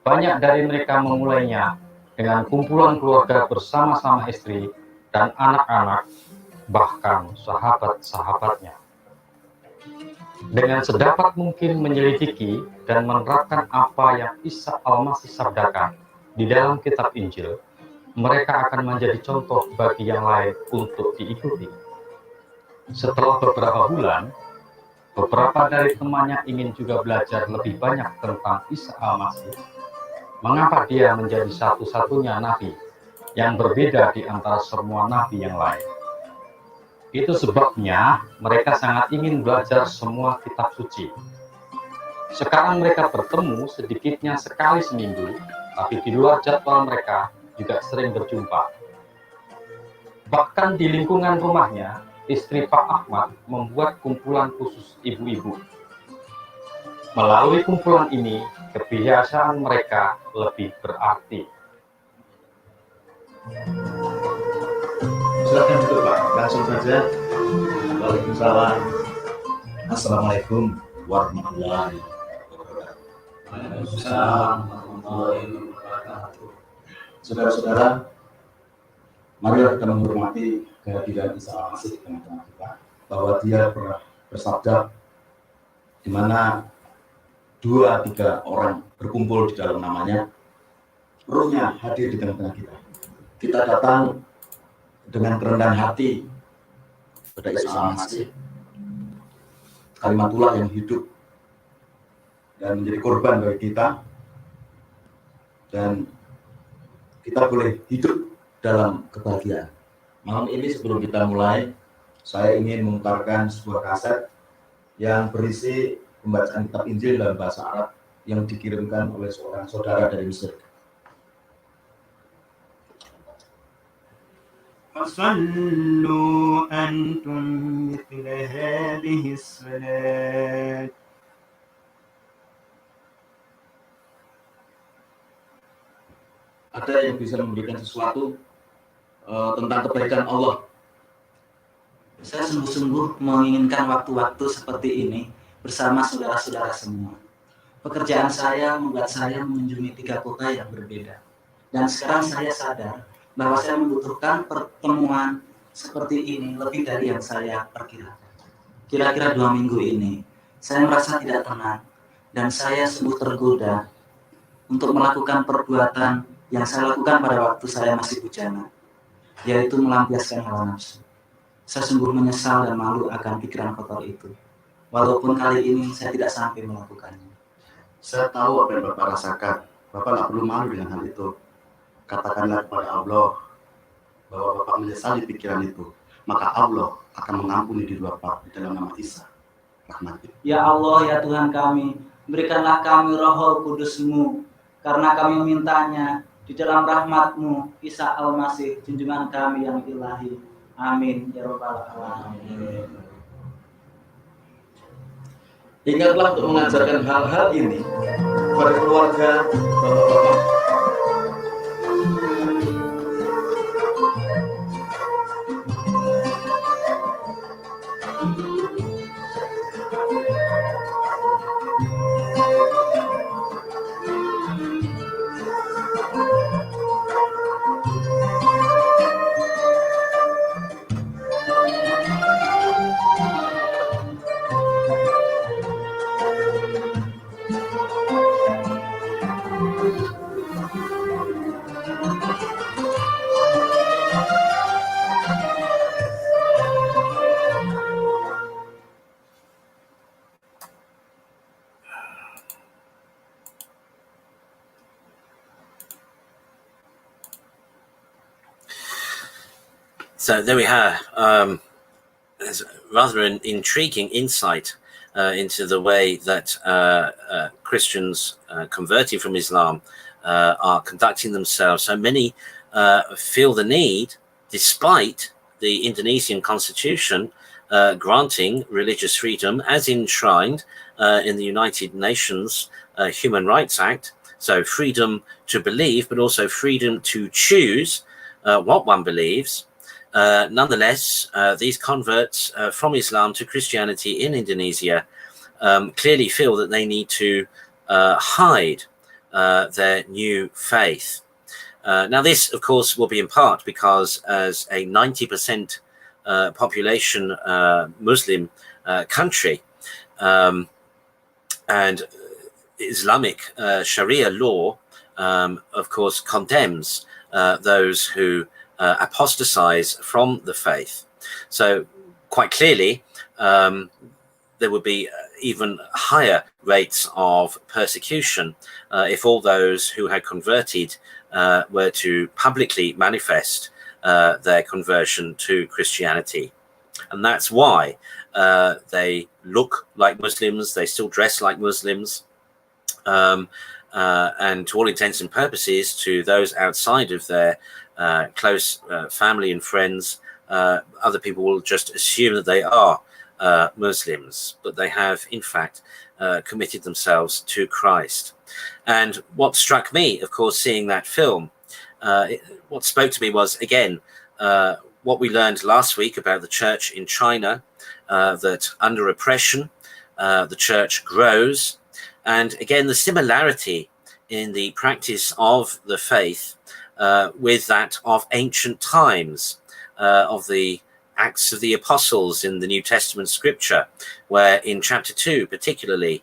banyak dari mereka memulainya dengan kumpulan keluarga bersama-sama istri dan anak-anak, bahkan sahabat-sahabatnya. Dengan sedapat mungkin menyelidiki dan menerapkan apa yang Isa al-Masih sabdakan di dalam kitab Injil, mereka akan menjadi contoh bagi yang lain untuk diikuti. Setelah beberapa bulan, beberapa dari temannya ingin juga belajar lebih banyak tentang Isa al-Masih. Mengapa dia menjadi satu-satunya nabi yang berbeda di antara semua nabi yang lain? Itu sebabnya mereka sangat ingin belajar semua kitab suci. Sekarang mereka bertemu sedikitnya sekali seminggu, tapi di luar jadwal mereka juga sering berjumpa. Bahkan di lingkungan rumahnya, istri Pak Ahmad membuat kumpulan khusus ibu-ibu. Melalui kumpulan ini, kebiasaan mereka lebih berarti. Silakan duduk Pak, langsung saja. Waalaikumsalam. Assalamualaikum warahmatullahi wabarakatuh. Waalaikumsalam warahmatullahi wabarakatuh. Saudara-saudara, marilah kita menghormati kehadiran Isa Al-Masih di tengah-tengah kita, bahwa Dia pernah bersabda, di mana 2-3 orang berkumpul di dalam namanya, Ruhnya hadir di tengah-tengah kita. Kita datang dengan kerendahan hati pada Isa Al-Masih, kalimatullah yang hidup dan menjadi korban bagi kita, dan kita boleh hidup dalam kebahagiaan. Malam ini sebelum kita mulai, saya ingin memutarkan sebuah kaset yang berisi pembacaan kitab Injil dalam bahasa Arab yang dikirimkan oleh seorang saudara dari Mesir. فصلوا أنتم مثل هذه الصلاة. Ada yang bisa memberikan sesuatu tentang kebaikan Allah. Saya sungguh-sungguh menginginkan waktu-waktu seperti ini bersama saudara-saudara semua. Pekerjaan saya membuat saya mengunjungi 3 kota yang berbeda. Dan sekarang saya sadar bahwa saya membutuhkan pertemuan seperti ini lebih dari yang saya perkirakan. Kira-kira 2 minggu ini, saya merasa tidak tenang dan saya sungguh tergoda untuk melakukan perbuatan yang saya lakukan pada waktu saya masih bujana, yaitu melampiaskan hawa nafsu. Saya sungguh menyesal dan malu akan pikiran kotor itu, walaupun kali ini saya tidak sampai melakukannya. Saya tahu apa yang Bapak rasakan. Bapak tidak perlu malu dengan hal itu. Katakanlah kepada Allah bahwa Bapak menyesali pikiran itu, maka Allah akan mengampuni di Bapak di dalam nama Isa. Rahmat. Ya Allah, ya Tuhan kami, berikanlah kami Roh Kudus-Mu, karena kami memintanya di dalam rahmat-Mu, Isa Al-Masih, junjungan kami yang ilahi. Amin. Ya Rabbal Alamin. Ingatlah untuk mengajarkan hal-hal ini pada keluarga Bapak-Bapak. So there we have rather an intriguing insight into the way that Christians converting from Islam are conducting themselves. So many feel the need, despite the Indonesian constitution granting religious freedom as enshrined in the United Nations Human Rights Act. So freedom to believe, but also freedom to choose what one believes. Nonetheless, these converts from Islam to Christianity in Indonesia clearly feel that they need to hide their new faith. Now, this, of course, will be in part because as a 90% population Muslim country, and Islamic Sharia law, of course, condemns those who apostatize from the faith. So quite clearly, there would be even higher rates of persecution if all those who had converted were to publicly manifest their conversion to Christianity. And that's why they look like Muslims, they still dress like Muslims, and to all intents and purposes, to those outside of their close family and friends, other people will just assume that they are Muslims, but they have in fact committed themselves to Christ. And what struck me, of course, seeing that film, what spoke to me was, again, what we learned last week about the church in China, that under oppression, the church grows. And again, the similarity in the practice of the faith with that of ancient times, of the Acts of the Apostles in the New Testament scripture, where in chapter 2 particularly,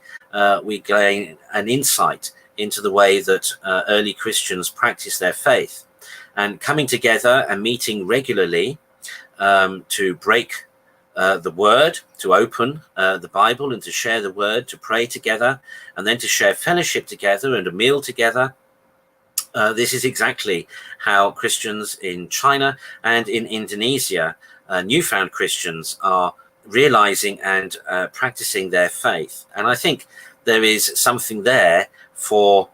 we gain an insight into the way that early Christians practice their faith, and coming together and meeting regularly to break the word, to open the Bible and to share the word, to pray together, and then to share fellowship together and a meal together. This is exactly how Christians in China and in Indonesia, newfound Christians, are realizing and practicing their faith. And I think there is something there for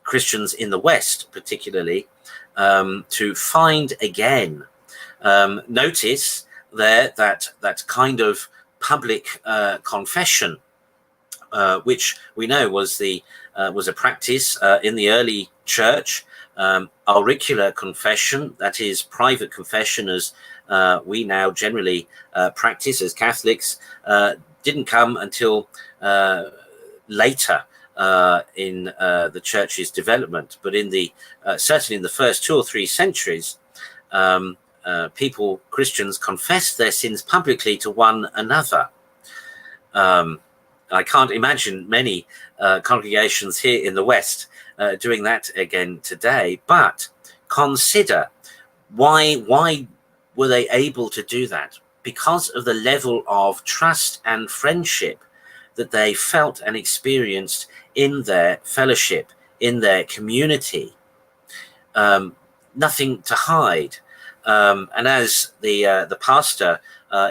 Christians in the West, particularly, to find again. Notice there that kind of public confession, which we know was a practice in the early church. Auricular confession, that is private confession, as we now generally practice as Catholics, didn't come until later in the church's development. But in the certainly in the first 2 or 3 centuries, Christians confessed their sins publicly to one another. I can't imagine many congregations here in the West doing that again today, but consider why were they able to do that? Because of the level of trust and friendship that they felt and experienced in their fellowship, in their community. Nothing to hide. And as the pastor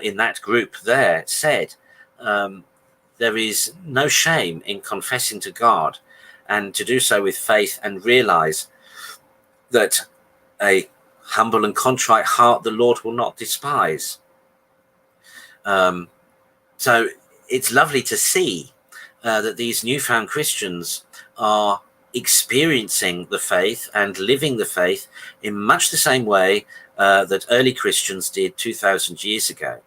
in that group there said, there is no shame in confessing to God, and to do so with faith and realize that a humble and contrite heart the Lord will not despise. So it's lovely to see that these newfound Christians are experiencing the faith and living the faith in much the same way that early Christians did 2,000 years ago.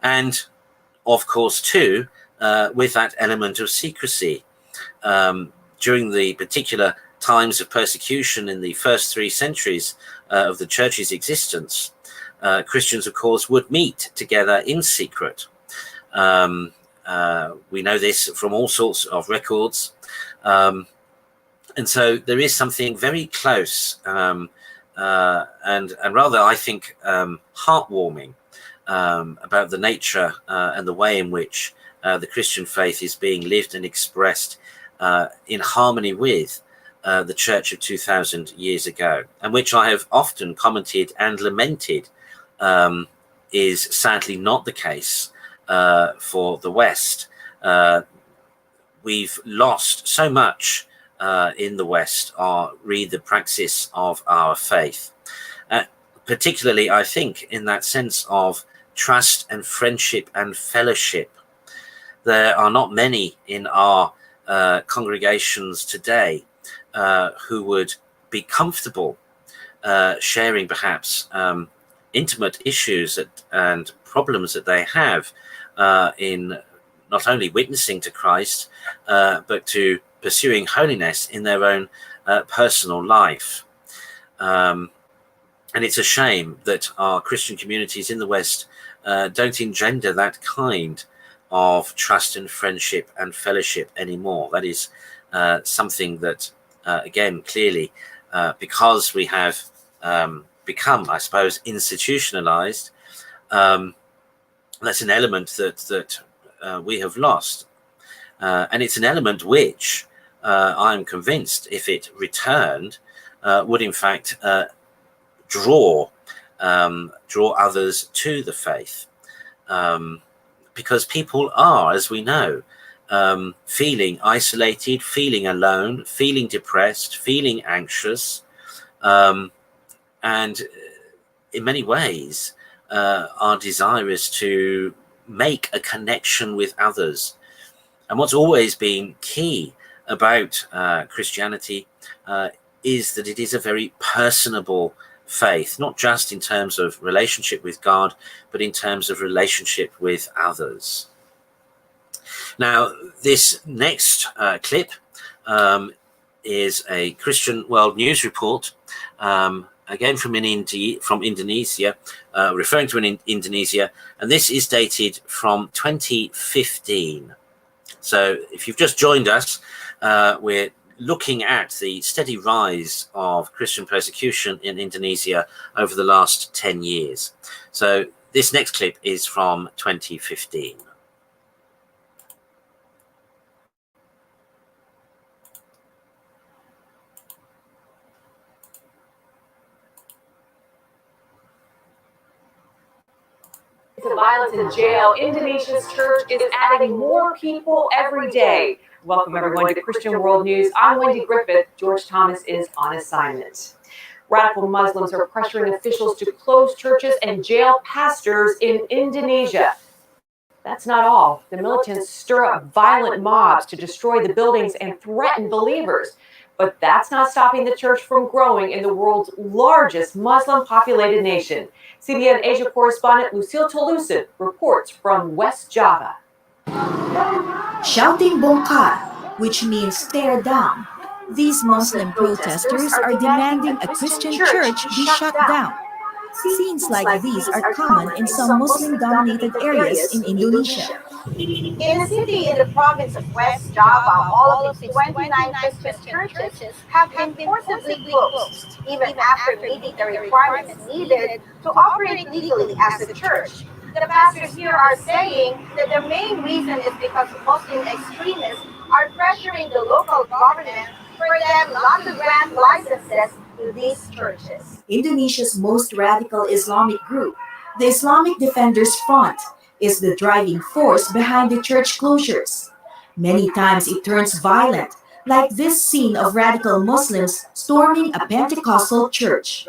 And of course, too, with that element of secrecy. During the particular times of persecution in the first 3 centuries of the church's existence, Christians, of course, would meet together in secret. We know this from all sorts of records. And so there is something very close and rather, I think, heartwarming about the nature and the way in which the Christian faith is being lived and expressed in harmony with the church of 2,000 years ago, and which I have often commented and lamented is sadly not the case for the West. We've lost so much in the West, read the praxis of our faith, particularly, I think, in that sense of trust and friendship and fellowship. There are not many in our congregations today who would be comfortable sharing perhaps intimate issues and problems that they have in not only witnessing to Christ, but to pursuing holiness in their own personal life. And it's a shame that our Christian communities in the West don't engender that kind of trust and friendship and fellowship anymore. That is something that, again, clearly, because we have become, I suppose, institutionalized, that's an element that we have lost. And it's an element which I'm convinced, if it returned, would in fact draw others to the faith. Because people are, as we know, feeling isolated, feeling alone, feeling depressed, feeling anxious, and in many ways are desirous to make a connection with others. And what's always been key about Christianity is that it is a very personable faith, not just in terms of relationship with God, but in terms of relationship with others. Now, this next clip is a Christian World News report, again from Indonesia, referring to Indonesia, and this is dated from 2015. So if you've just joined us, we're looking at the steady rise of Christian persecution in Indonesia over the last 10 years. So this next clip is from 2015. To violence in jail, Indonesia's church is adding more people every day. Welcome everyone to Christian World News. I'm Wendy Griffith. George Thomas is on assignment. Radical Muslims are pressuring officials to close churches and jail pastors in Indonesia. That's not all. The militants stir up violent mobs to destroy the buildings and threaten believers. But that's not stopping the church from growing in the world's largest Muslim-populated nation. CBN Asia correspondent Lucille Tolucin reports from West Java. Shouting bongkar, which means tear down. These Muslim protesters are demanding a Christian church be shut down. Scenes like these are common in some Muslim-dominated areas in Indonesia. In a city in the province of West Java, all of its 29 Christian churches have been forcibly closed, even after meeting the requirements needed to operate legally as a church. The pastors here are saying that the main reason is because Muslim extremists are pressuring the local government for them not to grant licenses to these churches. Indonesia's most radical Islamic group, the Islamic Defenders Front, is the driving force behind the church closures. Many times it turns violent, like this scene of radical Muslims storming a Pentecostal church.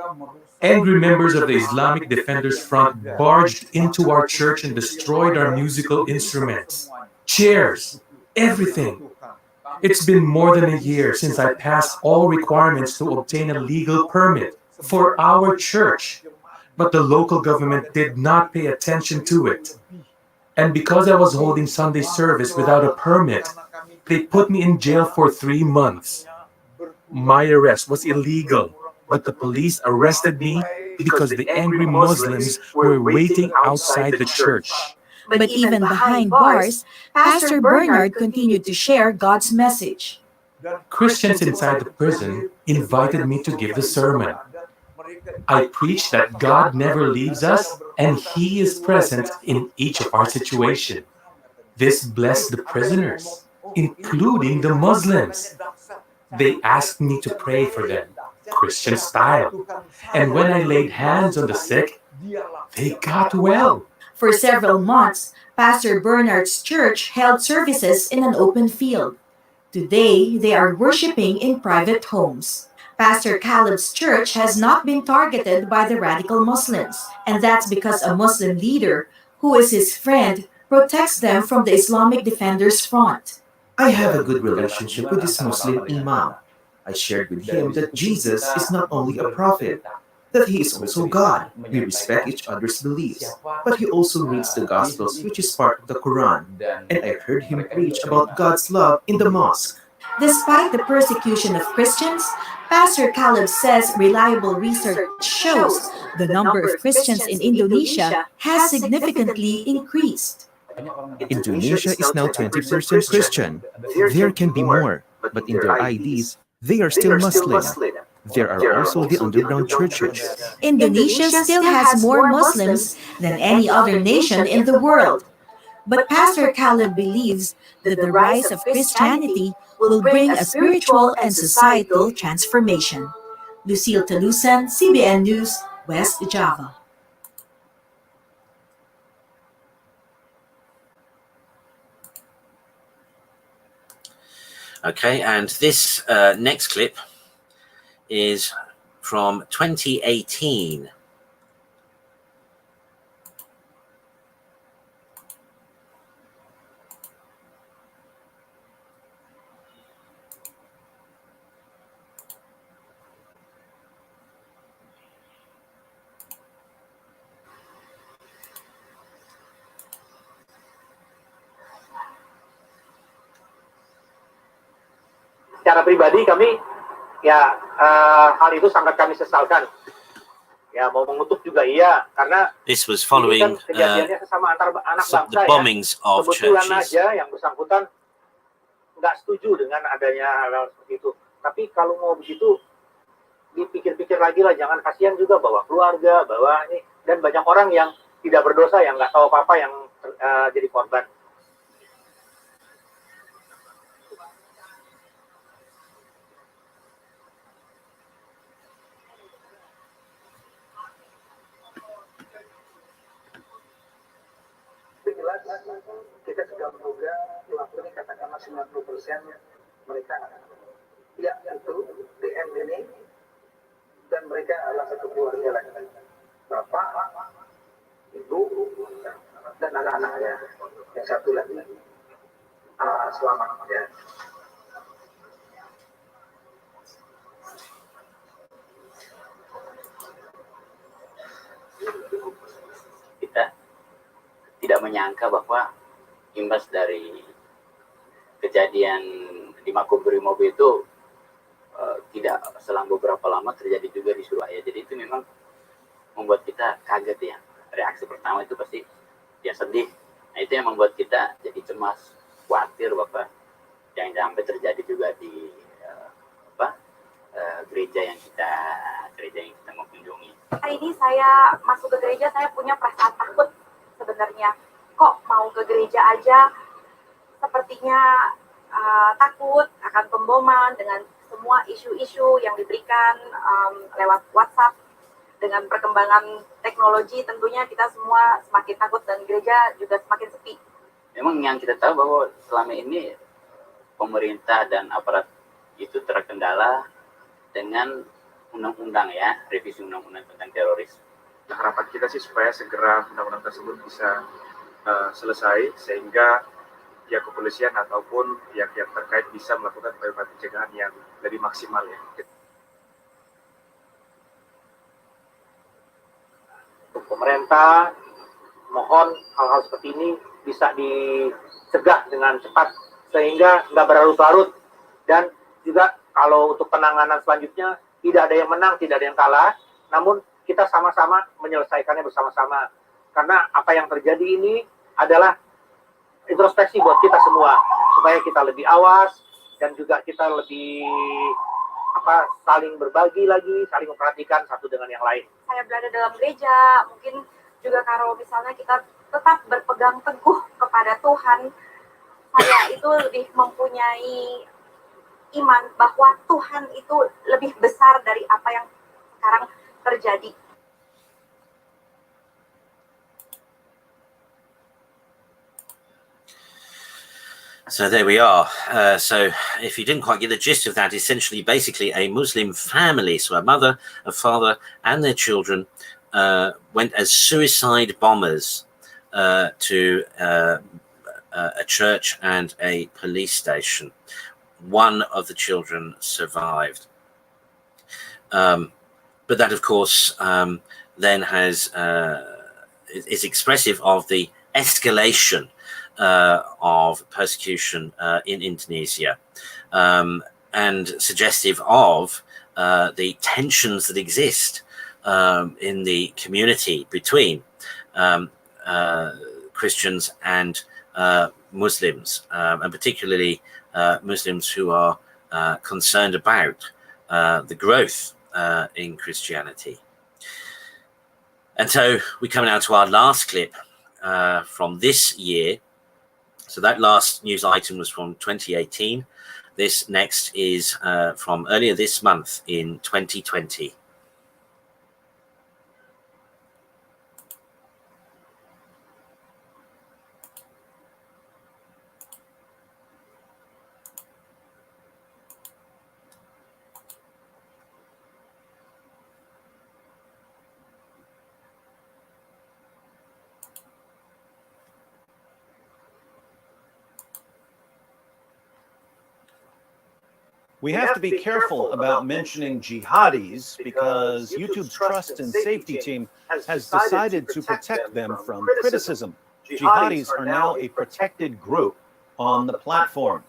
Angry members of the Islamic Defenders Front barged into our church and destroyed our musical instruments, chairs, everything. It's been more than a year since I passed all requirements to obtain a legal permit for our church, but the local government did not pay attention to it. And because I was holding Sunday service without a permit, they put me in jail for 3 months. My arrest was illegal, but the police arrested me because the angry Muslims were waiting outside the church. But even behind bars, Pastor Bernard continued to share God's message. Christians inside the prison invited me to give the sermon. I preached that God never leaves us and He is present in each of our situations. This blessed the prisoners, including the Muslims. They asked me to pray for them, Christian style. And when I laid hands on the sick, they got well. For several months, Pastor Bernard's church held services in an open field. Today, they are worshiping in private homes. Pastor Caleb's church has not been targeted by the radical Muslims, and that's because a Muslim leader, who is his friend, protects them from the Islamic Defenders Front. I have a good relationship with this Muslim imam. I shared with him that Jesus is not only a prophet, that he is also God. We respect each other's beliefs, but he also reads the Gospels, which is part of the Quran, and I heard him preach about God's love in the mosque. Despite the persecution of Christians, Pastor Caleb says reliable research shows the number of Christians in Indonesia has significantly increased. Indonesia is now 20% Christian. There can be more, but in their IDs, they are still Muslim. There are also the underground churches. Indonesia still has more Muslims than any other nation in the world. But Pastor Caleb believes that the rise of Christianity will bring a spiritual and societal transformation. Lucille Tolucin, CBN News, West Java. Okay, and this next clip is from 2018. Secara pribadi kami ya hal itu sangat kami sesalkan. Ya mau mengutuk juga iya, karena This was ini following kan kejadiannya sesama antar anak the bangsa ya. bombings of Kebetulan churches. aja yang bersangkutan nggak setuju dengan adanya hal seperti itu. Tapi kalau mau begitu dipikir-pikir lagi lah, jangan kasihan juga bawa keluarga, bawa ini, dan banyak orang yang tidak berdosa yang nggak tahu apa-apa yang jadi korban. Kita sudah menduga waktu ini katakanlah 90% mereka ya itu DM ini, dan mereka adalah satu keluarga lagi, bapak, ibu, dan anak-anaknya. Yang satu lagi selamat ya. Kita tidak menyangka bahwa imbas dari kejadian di Makobrimob itu tidak selang beberapa lama terjadi juga di Surabaya. Jadi itu memang membuat kita kaget ya. Reaksi pertama itu pasti ya sedih. Nah itu yang membuat kita jadi cemas, khawatir bahwa jangan sampai terjadi juga di gereja yang kita mau kunjungi. Hari ini saya masuk ke gereja, saya punya perasaan takut sebenarnya. Kok mau ke gereja aja sepertinya takut akan pemboman dengan semua isu-isu yang diberikan lewat WhatsApp. Dengan perkembangan teknologi tentunya kita semua semakin takut dan gereja juga semakin sepi. Memang yang kita tahu bahwa selama ini pemerintah dan aparat itu terkendala dengan undang-undang ya, revisi undang-undang tentang teroris. Nah, harapan kita sih supaya segera undang-undang tersebut bisa selesai sehingga pihak kepolisian ataupun pihak-pihak terkait bisa melakukan upaya pencegahan yang lebih maksimal ya. Pemerintah mohon hal-hal seperti ini bisa dicegah dengan cepat sehingga nggak berlarut-larut, dan juga kalau untuk penanganan selanjutnya tidak ada yang menang, tidak ada yang kalah, namun kita sama-sama menyelesaikannya bersama-sama, karena apa yang terjadi ini adalah introspeksi buat kita semua supaya kita lebih awas dan juga kita lebih saling berbagi lagi, saling memperhatikan satu dengan yang lain. Saya berada dalam gereja, mungkin juga kalau misalnya kita tetap berpegang teguh kepada Tuhan, saya itu lebih mempunyai iman bahwa Tuhan itu lebih besar dari apa yang sekarang terjadi. So there we are. So if you didn't quite get the gist of that, essentially, basically a Muslim family, so a mother, a father, and their children went as suicide bombers to a church and a police station. One of the children survived. But that, of course, then is expressive of the escalation of persecution in Indonesia, and suggestive of the tensions that exist in the community between Christians and Muslims, and particularly Muslims who are concerned about the growth in Christianity. And so we come now to our last clip from this year. So that last news item was from 2018. This next is from earlier this month in 2020. We have to be careful about mentioning jihadis because YouTube's trust and safety team has decided to protect them from criticism. Jihadis are now a protected group on the platform.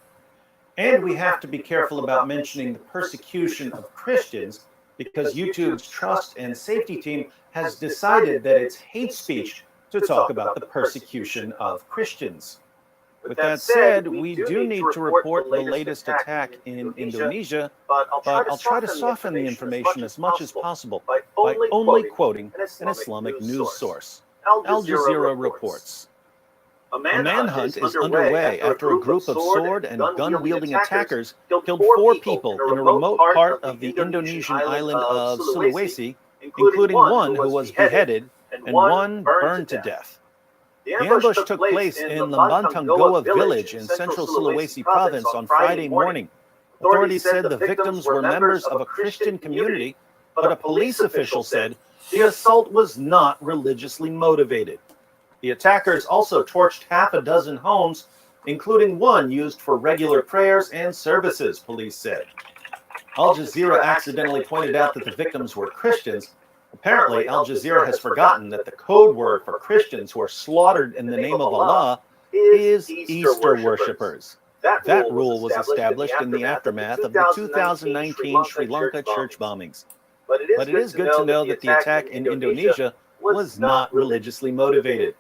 And we have to be careful about mentioning the persecution of Christians because YouTube's trust and safety team has decided that it's hate speech to talk about the persecution of Christians. With that said, we do need to report the latest attack in Indonesia, but I'll try to soften the information as much as possible by only quoting an Islamic news source. Al Jazeera reports. A manhunt is underway after a group of sword and gun-wielding attackers killed 4 people in a remote part of the Indonesian island of Sulawesi, including one who was beheaded and one burned to death. The ambush took place in Lambantangoa village in central Sulawesi province on Friday morning. Authorities said the victims were members of a Christian community, but a police official said the assault was not religiously motivated. The attackers also torched half a dozen homes, including one used for regular prayers and services, police said. Al Jazeera accidentally pointed out that the victims were Christians. Apparently, Al Jazeera has forgotten that the code word for Christians who are slaughtered in the name of Allah is Easter worshippers. That rule was established in the aftermath of the 2019 Sri Lanka church bombings. But it is good to know that the attack in Indonesia was not religiously motivated.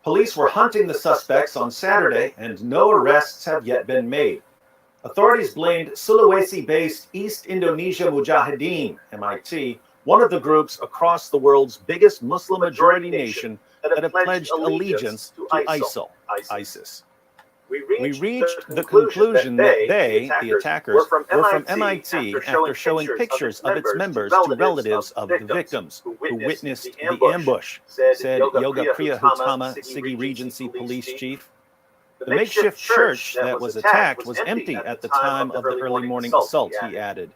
Police were hunting the suspects on Saturday, and no arrests have yet been made. Authorities blamed Sulawesi-based East Indonesia Mujahideen, MIT, one of the groups across the world's biggest Muslim-majority nation that have pledged allegiance to ISIS. We reached the conclusion that they, the attackers, were from MIT after showing pictures of its members to relatives of the victims who witnessed the ambush, said Yoga Priya Hutama, Sigi Regency Police Chief. The makeshift church that was attacked was empty at the time of the early morning assault, he added.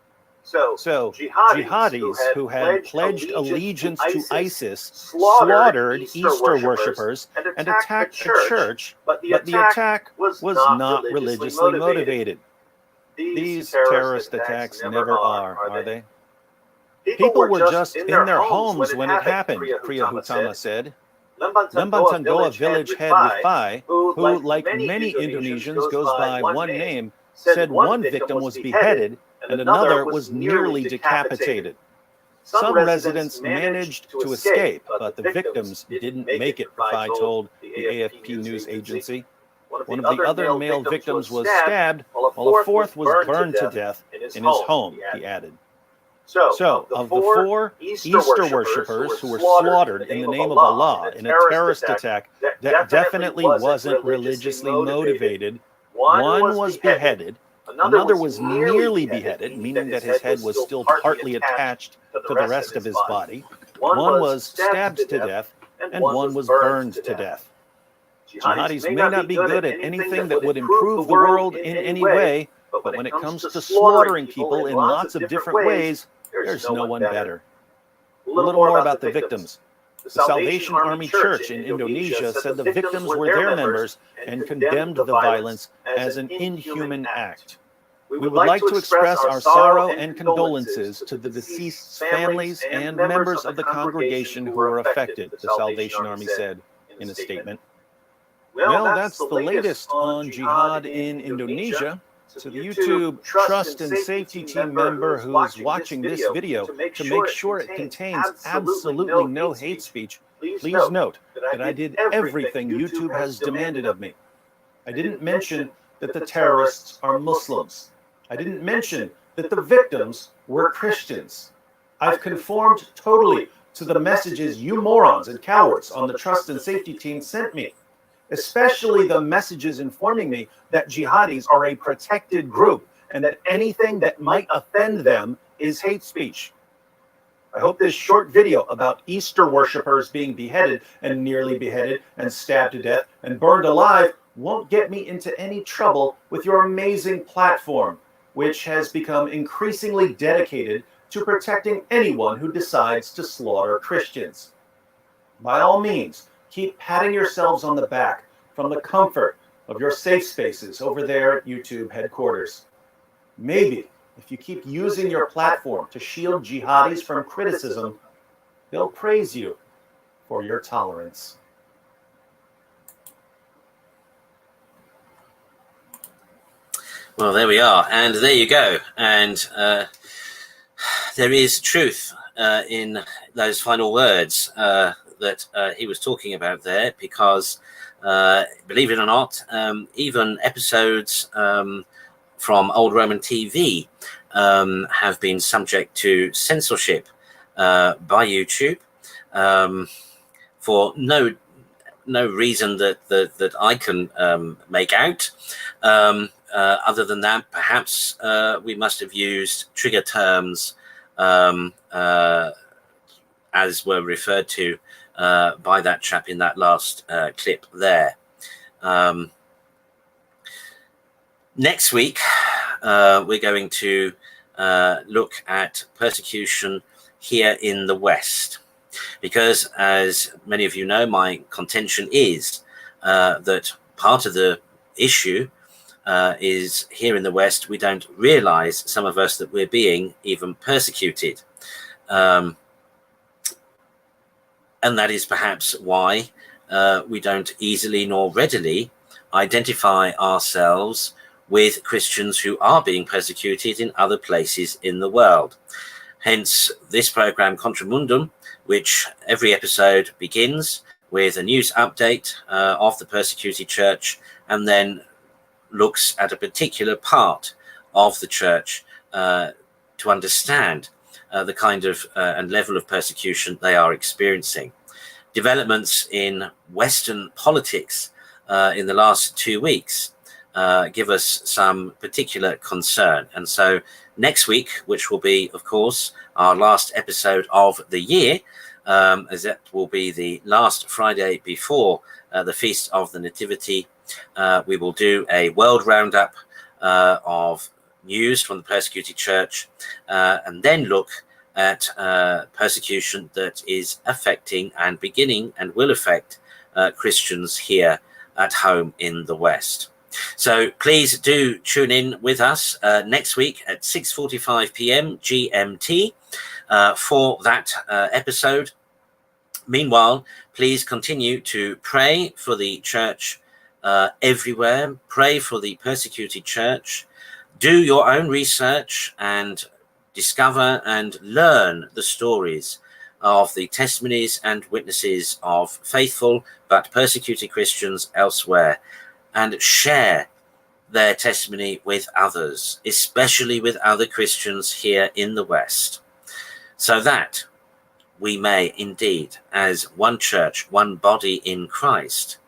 So, jihadis who had pledged allegiance to ISIS slaughtered Easter worshippers and attacked a church, but the attack was not religiously motivated. These terrorist attacks never are they? People were just in their homes when it happened, Priya Hutama said. Lambantangoa village head Rifai, who, like many Indonesians, goes by one name, said one victim was beheaded and another was nearly decapitated. Some residents managed to escape, but the victims didn't make it, Rifai told the AFP news agency. One of the other male victims was stabbed, while a fourth was burned to death in his home, he added. So, of the 4 Easter worshippers who were slaughtered in the name of Allah in a terrorist attack that definitely wasn't religiously motivated, one was beheaded, another was nearly beheaded, meaning that his head was still partly attached to the rest of his body, one was stabbed to death, and one was burned to death. Jihadis may not be good at anything that would improve the world in any way, but when it comes to slaughtering people in lots of different ways, there's no one better. A little more about the victims. The Salvation Army Church in Indonesia said the victims were their members and condemned the violence as an inhuman act. We would like to express our sorrow and condolences to the deceased's families and members of the congregation who were affected, the Salvation Army said in a statement. Well, that's the latest on jihad in Indonesia. To the YouTube Trust and Safety Team member who is watching this video, to make sure it contains absolutely no hate speech, please note that I did everything YouTube has demanded of me. I didn't mention that the terrorists are Muslims. I didn't mention that the victims were Christians. I've conformed totally to the messages you morons and cowards on the Trust and Safety Team sent me, especially the messages informing me that jihadis are a protected group and that anything that might offend them is hate speech. I hope this short video about Easter worshippers being beheaded and nearly beheaded and stabbed to death and burned alive won't get me into any trouble with your amazing platform, which has become increasingly dedicated to protecting anyone who decides to slaughter Christians. By all means, keep patting yourselves on the back from the comfort of your safe spaces over there at YouTube headquarters. Maybe, if you keep using your platform to shield jihadis from criticism, they'll praise you for your tolerance. Well, there we are, and there you go. And there is truth in those final words that he was talking about there, because believe it or not, even episodes from old Roman TV have been subject to censorship by YouTube for no reason that I can make out. Other than that, perhaps we must have used trigger terms as were referred to by that chap in that last clip there. Next week, we're going to look at persecution here in the West, because as many of you know, my contention is that part of the issue is here in the West, we don't realize, some of us, that we're being even persecuted. And that is perhaps why we don't easily nor readily identify ourselves with Christians who are being persecuted in other places in the world. Hence this program, Contra Mundum, which every episode begins with a news update of the Persecuted Church, and then looks at a particular part of the church to understand the kind of and level of persecution they are experiencing. Developments in Western politics in the last 2 weeks give us some particular concern. And so next week, which will be, of course, our last episode of the year, as that will be the last Friday before the Feast of the Nativity, we will do a world roundup of news from the Persecuted Church, and then look at persecution that is affecting and beginning and will affect Christians here at home in the West. So please do tune in with us next week at 6:45 p.m. GMT for that episode. Meanwhile, please continue to pray for the church everywhere. Pray for the Persecuted Church. Do your own research and discover and learn the stories of the testimonies and witnesses of faithful but persecuted Christians elsewhere, and share their testimony with others, especially with other Christians here in the West, so that we may indeed, as one church, one body in Christ,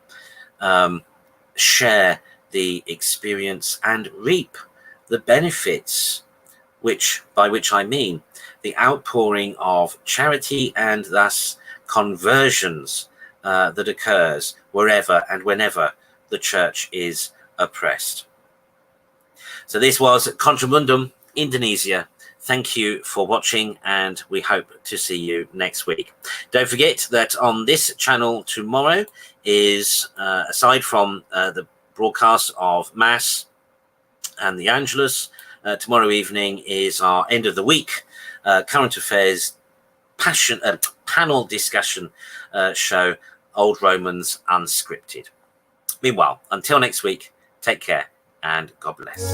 share the experience and reap the benefits, by which I mean the outpouring of charity and thus conversions that occurs wherever and whenever the church is oppressed. So this was Contra Mundum, Indonesia. Thank you for watching, and we hope to see you next week. Don't forget that on this channel tomorrow is, aside from the broadcast of Mass and the Angelus, tomorrow evening is our end of the week current affairs panel discussion show, Old Romans Unscripted. Meanwhile, until next week, take care and God bless.